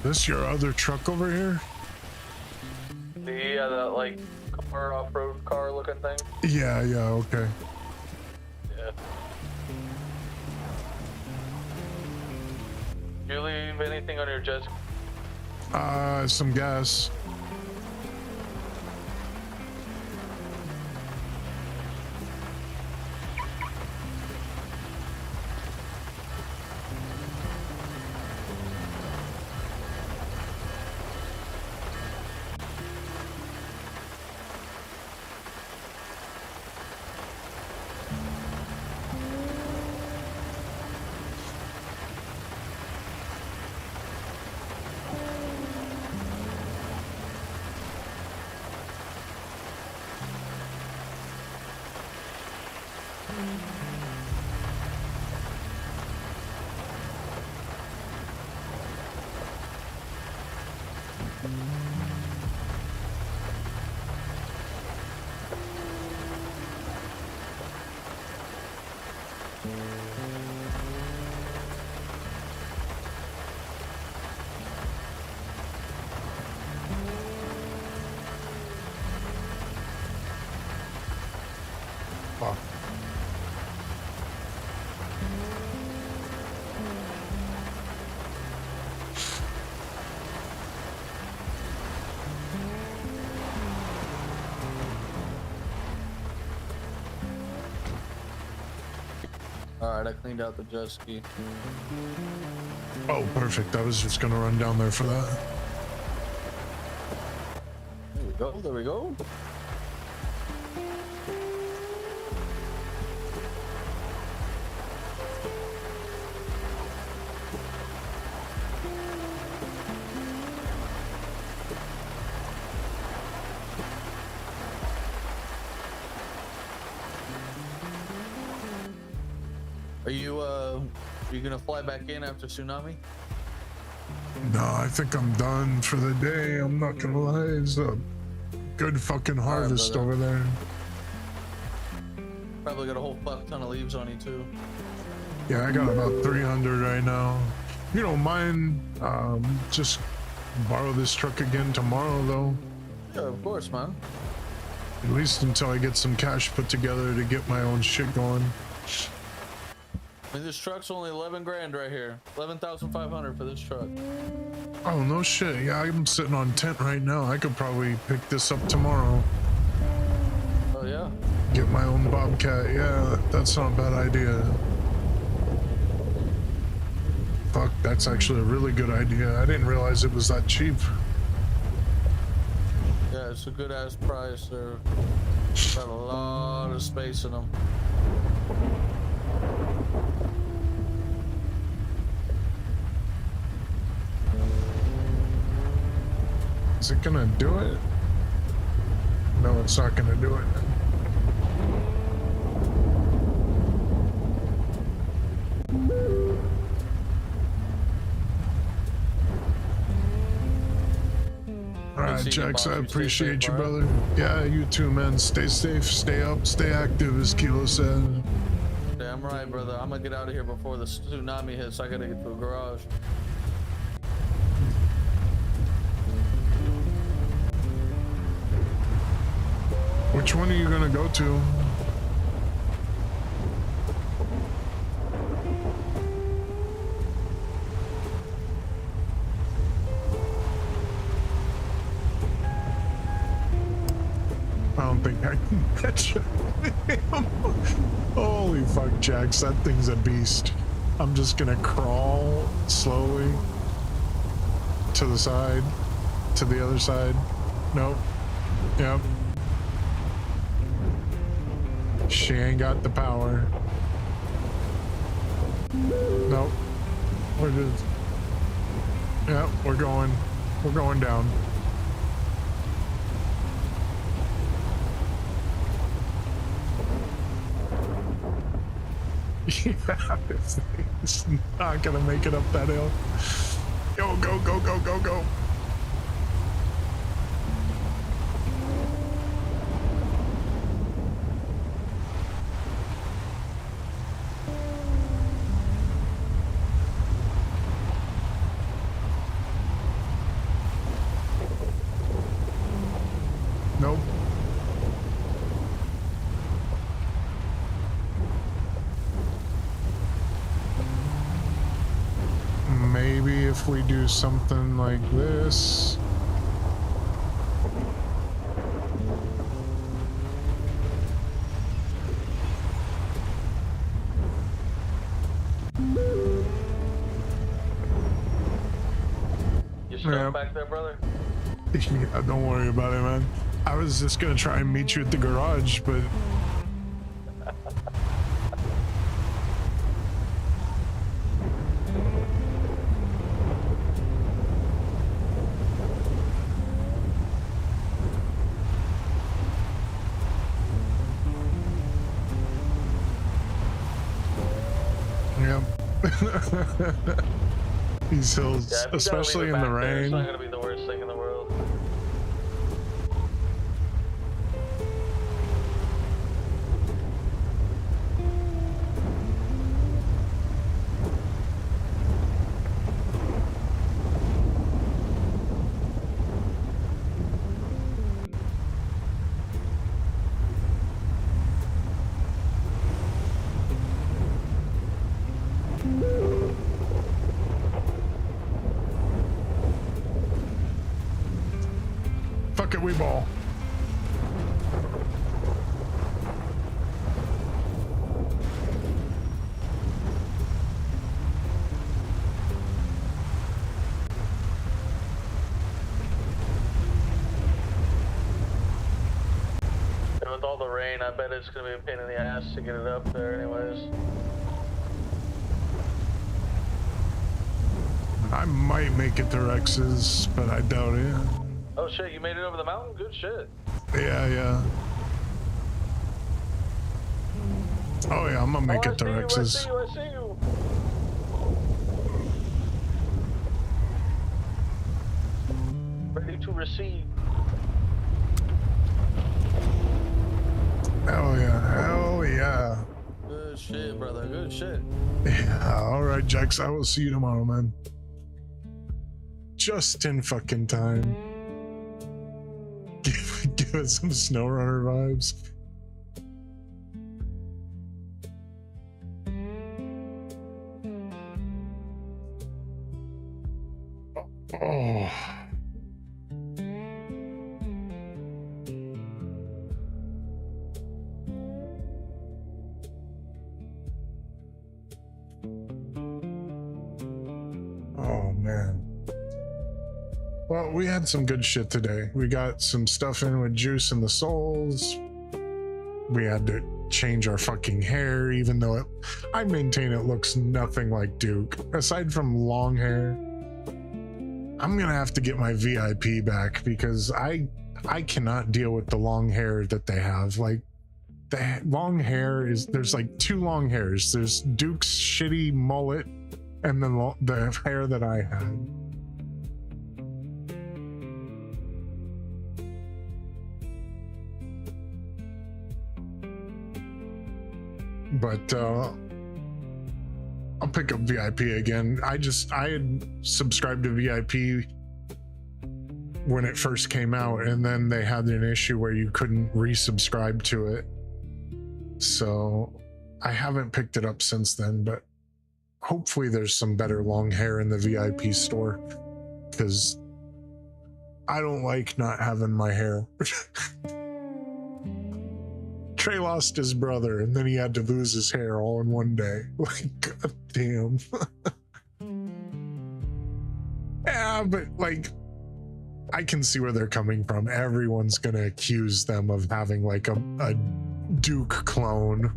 This your other truck over here? Yeah, that like car, off-road car looking thing? Yeah, okay. Yeah. Do you leave anything on your jet? Some gas. Fuck. Alright, I cleaned out the jet ski. Oh, perfect. I was just gonna run down there for that. There we go, there we go. Are you gonna fly back in after tsunami? No, I think I'm done for the day. I'm not gonna lie. It's a good fucking harvest brother. over there. Probably got a whole fuck ton of leaves on you too. Yeah, I got about 300 right now. You don't mind just borrow this truck again tomorrow, though? Yeah, of course, man. At least until I get some cash put together to get my own shit going. I mean, this truck's only 11 grand right here. 11,500 for this truck. Oh, no shit. Yeah, I'm sitting on 10 right now. I could probably pick this up tomorrow. Oh, yeah? Get my own Bobcat. Yeah, that's not a bad idea. Fuck, that's actually a really good idea. I didn't realize it was that cheap. Yeah, it's a good ass price. They're got a lot of space in them. Is it gonna do it? No, it's not gonna do it. Alright, Jax, I appreciate you, brother. Yeah, you too, man. Stay safe, stay up, stay active, as Kilo said. Damn right, brother. I'm gonna get out of here before the tsunami hits. I gotta get to a garage. Which one are you gonna go to? I don't think I can catch him. Holy fuck, Jax, that thing's a beast. I'm just gonna crawl slowly to the side, to the other side. Nope. Yep. She ain't got the power. Nope. We're just... Yep, we're going down. Yeah, this thing's not gonna make it up that hill. Go, go, go, go, go, go. Nope. do something like this. You stuck Yep. back there, brother? Yeah, don't worry about it, man. I was just gonna try and meet you at the garage, but yep. These hills, Yeah, if you gotta especially leave in it the back there, rain. it's not gonna be the worst thing in the world. Fuck it, we ball. And with all the rain, I bet it's gonna be a pain in the ass to get it up there anyways. I might make it to Rex's, but I doubt it. Oh shit, you made it over the mountain? Good shit. Yeah. Oh yeah, I'm gonna make it to Rex's. I see you. Ready to receive. Hell yeah. Good shit, brother. Good shit. Yeah, alright, Jax, I will see you tomorrow, man. Just in fucking time. Give us some SnowRunner vibes. Oh. Oh man. Well, we had some good shit today. We got some stuff in with Juice and the Souls. We had to change our fucking hair, even though I maintain it looks nothing like Duke. Aside from long hair, I'm gonna have to get my VIP back because I cannot deal with the long hair that they have. Like, the long hair is, there's like two long hairs. There's Duke's shitty mullet and then the hair that I had. But I'll pick up VIP again. I had subscribed to VIP when it first came out, and then they had an issue where you couldn't resubscribe to it. So I haven't picked it up since then, but hopefully there's some better long hair in the VIP store, because I don't like not having my hair. Trey lost his brother and then he had to lose his hair all in one day. Like, god damn. Yeah, but like, I can see where they're coming from. Everyone's gonna accuse them of having like a Duke clone.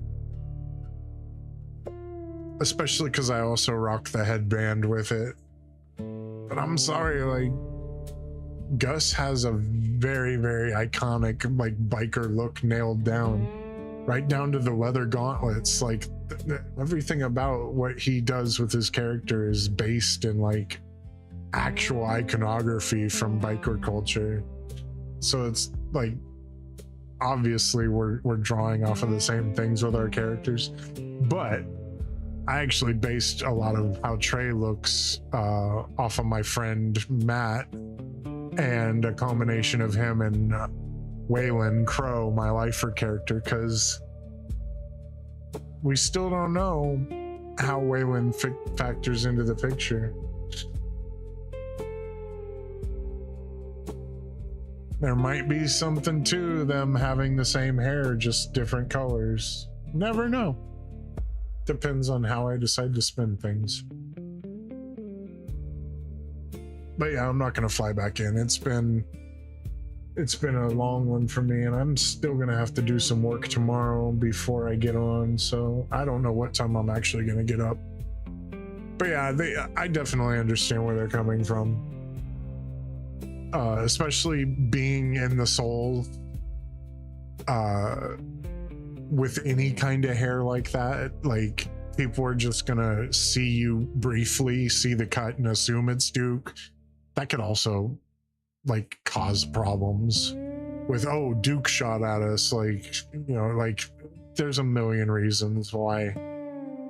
Especially because I also rock the headband with it. But I'm sorry, like, Gus has a very, very iconic like biker look nailed down, right down to the leather gauntlets. Like, everything about what he does with his character is based in like actual iconography from biker culture. So it's like, obviously we're drawing off of the same things with our characters, but I actually based a lot of how Trey looks off of my friend Matt, and a combination of him and Waylon Crow, my lifer character, because we still don't know how Waylon factors into the picture. There might be something to them having the same hair, just different colors. Never know. Depends on how I decide to spin things. But yeah, I'm not gonna fly back in. It's been a long one for me, and I'm still gonna have to do some work tomorrow before I get on, so I don't know what time I'm actually gonna get up. But yeah, I definitely understand where they're coming from. Especially being in the soul with any kind of hair like that, like people are just gonna see you briefly, see the cut and assume it's Duke. That could also like cause problems with, oh, Duke shot at us, like, you know, like there's a million reasons why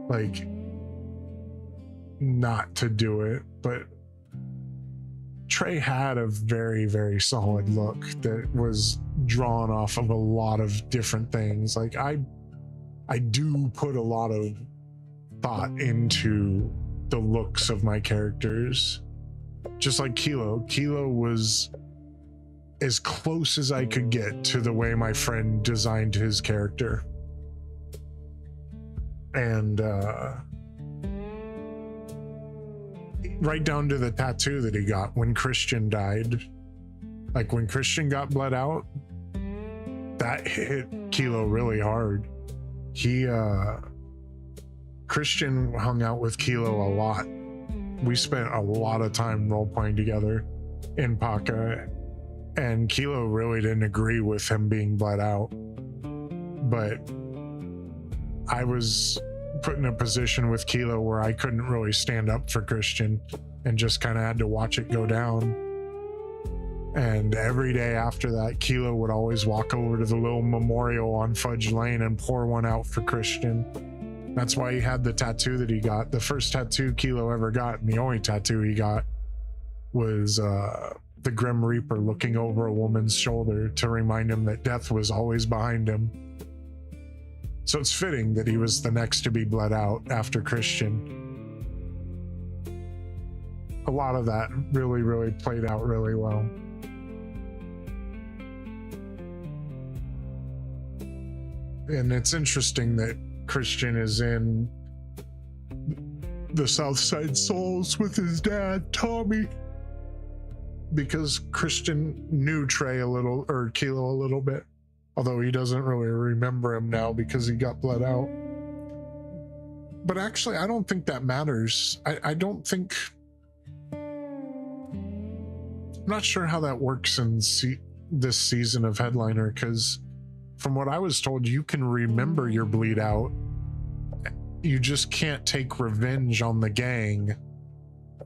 like not to do it. But Trey had a very, very solid look that was drawn off of a lot of different things. Like I do put a lot of thought into the looks of my characters. Just like Kilo. Kilo was as close as I could get to the way my friend designed his character. And right down to the tattoo that he got when Christian died. Like when Christian got bled out, that hit Kilo really hard. Christian hung out with Kilo a lot. We spent a lot of time role playing together in Paka, and Kilo really didn't agree with him being bled out. But I was put in a position with Kilo where I couldn't really stand up for Christian and just kind of had to watch it go down. And every day after that, Kilo would always walk over to the little memorial on Fudge Lane and pour one out for Christian. That's why he had the tattoo that he got. The first tattoo Kilo ever got, and the only tattoo he got, was the Grim Reaper looking over a woman's shoulder to remind him that death was always behind him. So it's fitting that he was the next to be bled out after Christian. A lot of that really, really played out really well. And it's interesting that Christian is in the Southside Souls with his dad, Tommy, because Christian knew Trey a little, or Kilo a little bit, although he doesn't really remember him now because he got bled out. But actually, I don't think that matters. I don't think... I'm not sure how that works in this season of Headliner, because from what I was told, you can remember your bleed out. You just can't take revenge on the gang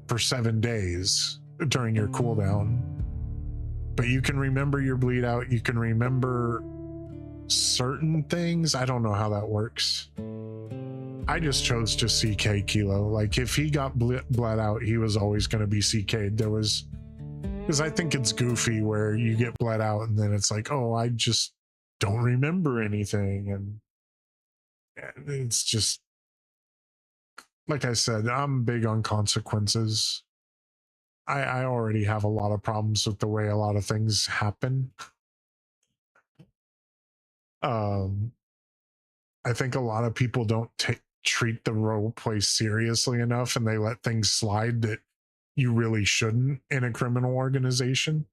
for 7 days during your cooldown. But you can remember your bleed out. You can remember certain things. I don't know how that works. I just chose to CK Kilo. Like if he got bled out, he was always going to be CK'd. Because I think it's goofy where you get bled out and then it's like, oh, I just don't remember anything. And it's just, like I said, I'm big on consequences. I already have a lot of problems with the way a lot of things happen. I think a lot of people don't treat the role play seriously enough, and they let things slide that you really shouldn't in a criminal organization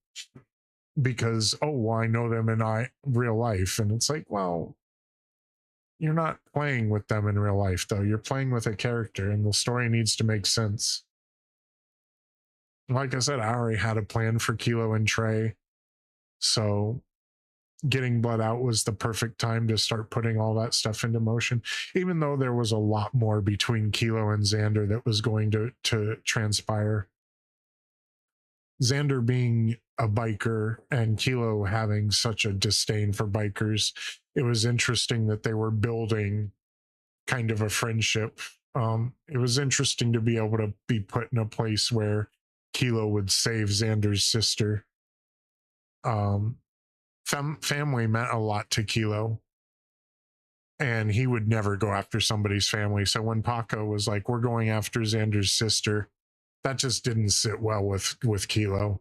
because, oh, well, I know them in real life. And it's like, well, you're not playing with them in real life, though. You're playing with a character, and the story needs to make sense. Like I said, I already had a plan for Kilo and Trey, so getting bled out was the perfect time to start putting all that stuff into motion, even though there was a lot more between Kilo and Xander that was going to transpire. Xander being a biker and Kilo having such a disdain for bikers, it was interesting that they were building kind of a friendship. It was interesting to be able to be put in a place where Kilo would save Xander's sister. Family meant a lot to Kilo, and he would never go after somebody's family. So when Paco was like, we're going after Xander's sister, that just didn't sit well with Kilo.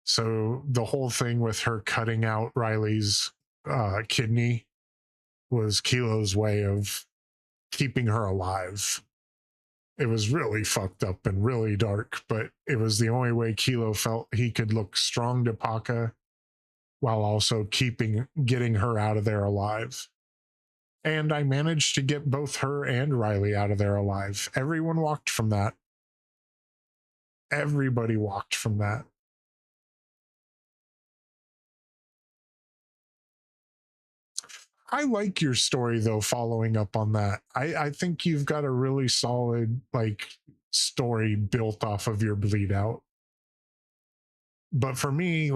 So the whole thing with her cutting out Riley's kidney was Kilo's way of keeping her alive. It was really fucked up and really dark, but it was the only way Kilo felt he could look strong to Paka while also getting her out of there alive. And I managed to get both her and Riley out of there alive. Everyone walked from that. Everybody walked from that. I like your story though, following up on that. I think you've got a really solid story built off of your bleed out. But for me,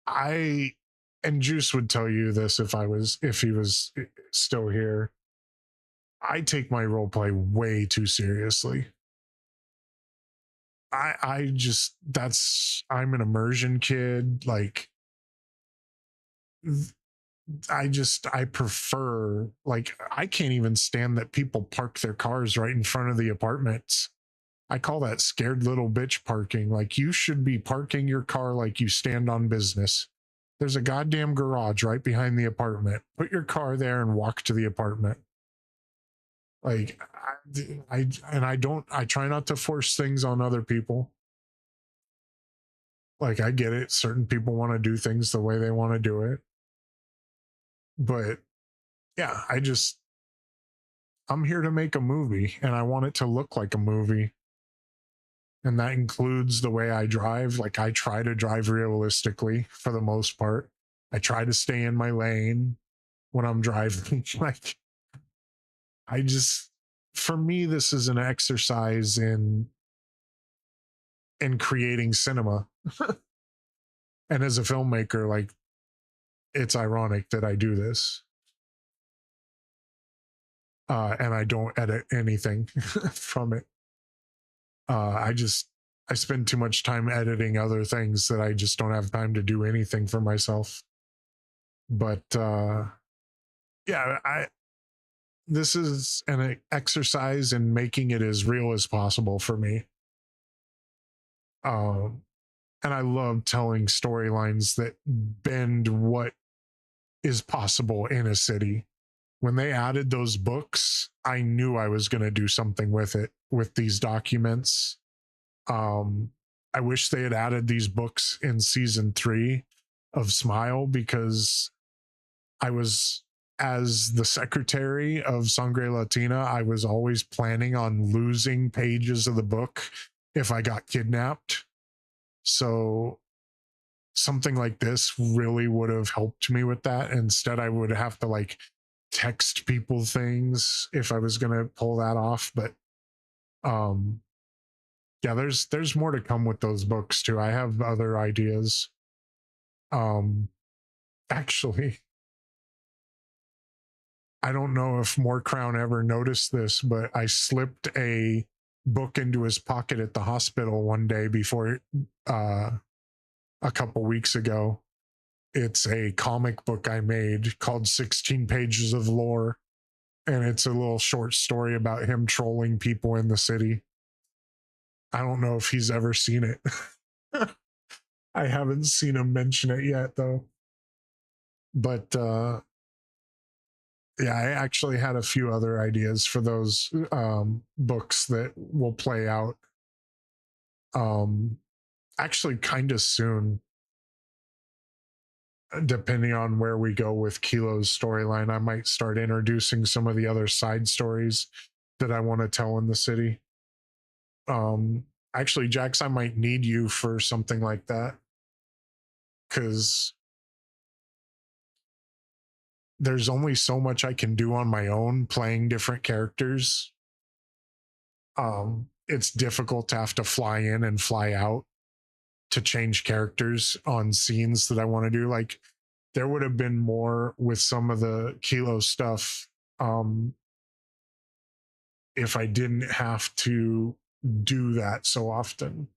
and Juice would tell you this if he was still here. I take my role play way too seriously. I'm an immersion kid. I prefer, I can't even stand that people park their cars right in front of the apartments. I call that scared little bitch parking. You should be parking your car like you stand on business. There's a goddamn garage right behind the apartment. Put your car there and walk to the apartment. I try not to force things on other people. I get it. Certain people want to do things the way they want to do it. But yeah, I'm here to make a movie and I want it to look like a movie. And that includes the way I drive. I try to drive realistically for the most part. I try to stay in my lane when I'm driving. For me, this is an exercise in creating cinema. And as a filmmaker, it's ironic that I do this. And I don't edit anything from it. I spend too much time editing other things that I just don't have time to do anything for myself. But yeah, this is an exercise in making it as real as possible for me. And I love telling storylines that bend what is possible in a city. When they added those books, I knew I was going to do something with it, with these documents. I wish they had added these books in season 3 of Smile, because as the secretary of Sangre Latina, I was always planning on losing pages of the book if I got kidnapped. So something like this really would have helped me with that. Instead, I would have to text people things if I was going to pull that off. But yeah, there's more to come with those books too. I have other ideas. Actually, I don't know if More Crown ever noticed this, but I slipped a book into his pocket at the hospital one day before a couple weeks ago. It's a comic book I made called 16 Pages of Lore, and it's a little short story about him trolling people in the city. I don't know if he's ever seen it. I haven't seen him mention it yet, though. But yeah, I actually had a few other ideas for those books that will play out actually kind of soon, depending on where we go with Kilo's storyline. I might start introducing some of the other side stories that I want to tell in the city. Actually, Jax, I might need you for something like that, because there's only so much I can do on my own playing different characters. It's difficult to have to fly in and fly out to change characters on scenes that I want to do. There would have been more with some of the Kilo stuff if I didn't have to do that so often.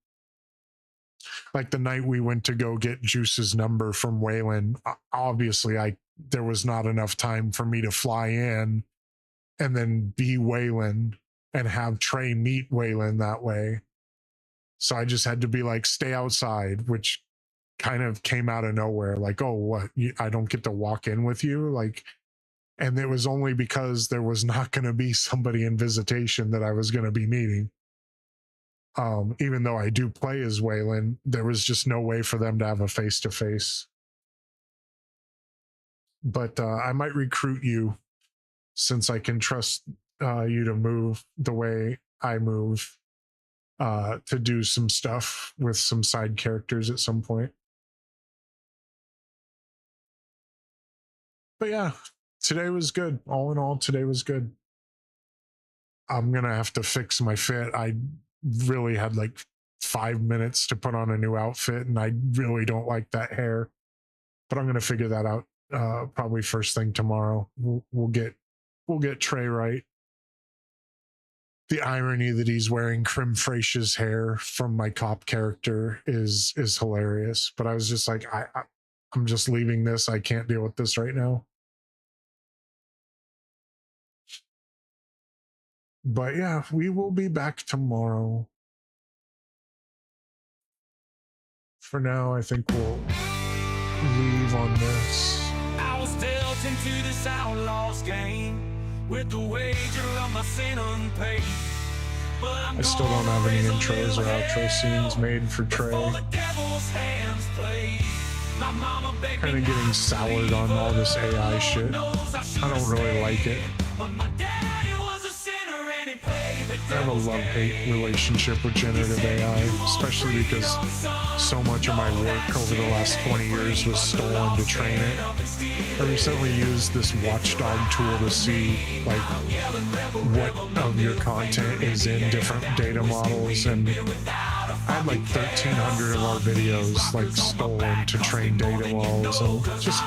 The night we went to go get Juice's number from Waylon, obviously there was not enough time for me to fly in and then be Waylon and have Trey meet Waylon that way. So I just had to be like, stay outside, which kind of came out of nowhere. Like, oh, what? I don't get to walk in with you? Like, and it was only because there was not going to be somebody in visitation that I was going to be meeting. Even though I do play as Waylon, there was just no way for them to have a face-to-face. But I might recruit you, since I can trust you to move the way I move, to do some stuff with some side characters at some point. But yeah, today was good. All in all, today was good. I'm gonna have to fix my fit. I really had like 5 minutes to put on a new outfit, and I really don't like that hair. But I'm gonna figure that out probably first thing tomorrow. We'll get Trey right. The irony that he's wearing Crim Frasia's hair from my cop character is hilarious. But I was just like, I'm just leaving this. I can't deal with this right now. But yeah, we will be back tomorrow. For now, I think we'll leave on this. I was dealt into this outlaws game with the wager of my sin unpaid. I still don't have any intros or outro scenes made for Trey. Kind of getting soured on all this AI shit. I don't really like it. I have a love-hate relationship with generative AI, especially because so much of my work over the last 20 years was stolen to train it. I recently used this watchdog tool to see like what of your content is in different data models, and I had like 1,300 of our videos like stolen to train data models, and just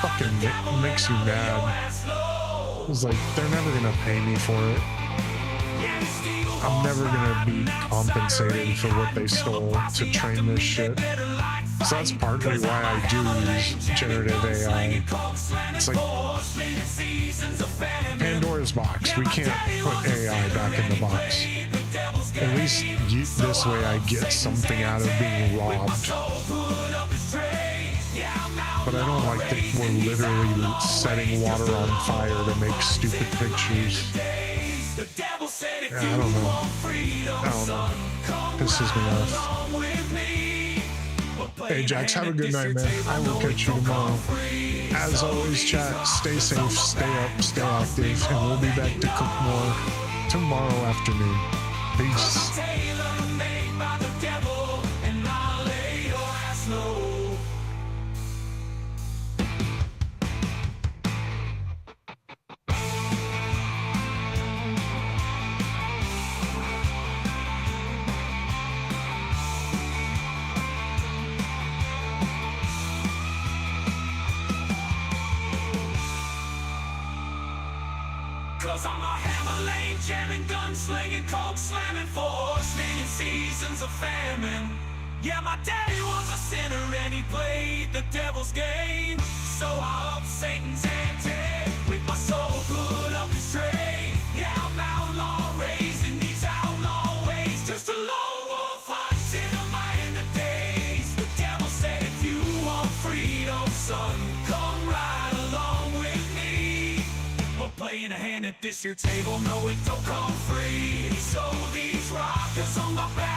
fucking makes you mad. It's like, they're never gonna pay me for it. I'm never gonna be compensated for what they stole to train this shit. So that's partly why I do use generative AI. It's like Pandora's box. We can't put AI back in the box. At least this way I get something out of being robbed. But I don't like that we're literally setting water on fire to make stupid pictures. Yeah, I don't know. Pisses me off. Hey Jax, have a good night, man. I will catch you tomorrow. As always, chat, stay safe, stay up, stay active, and we'll be back to cook more tomorrow afternoon. Peace. Cause I'm a hammer lane, jamming, gunslinging, coke slamming, force-slinging seasons of famine. Yeah, my daddy was a sinner and he played the devil's game. So I up Satan's ante with my soul put up his tray. Yeah, I'm outlaw, raising these outlaw ways. Just a lone wolf hunting on my end of days. The devil said, if you want freedom, son, come right along with me. We're playing a hand at this here table, no, it don't come free. So these rockers on my back.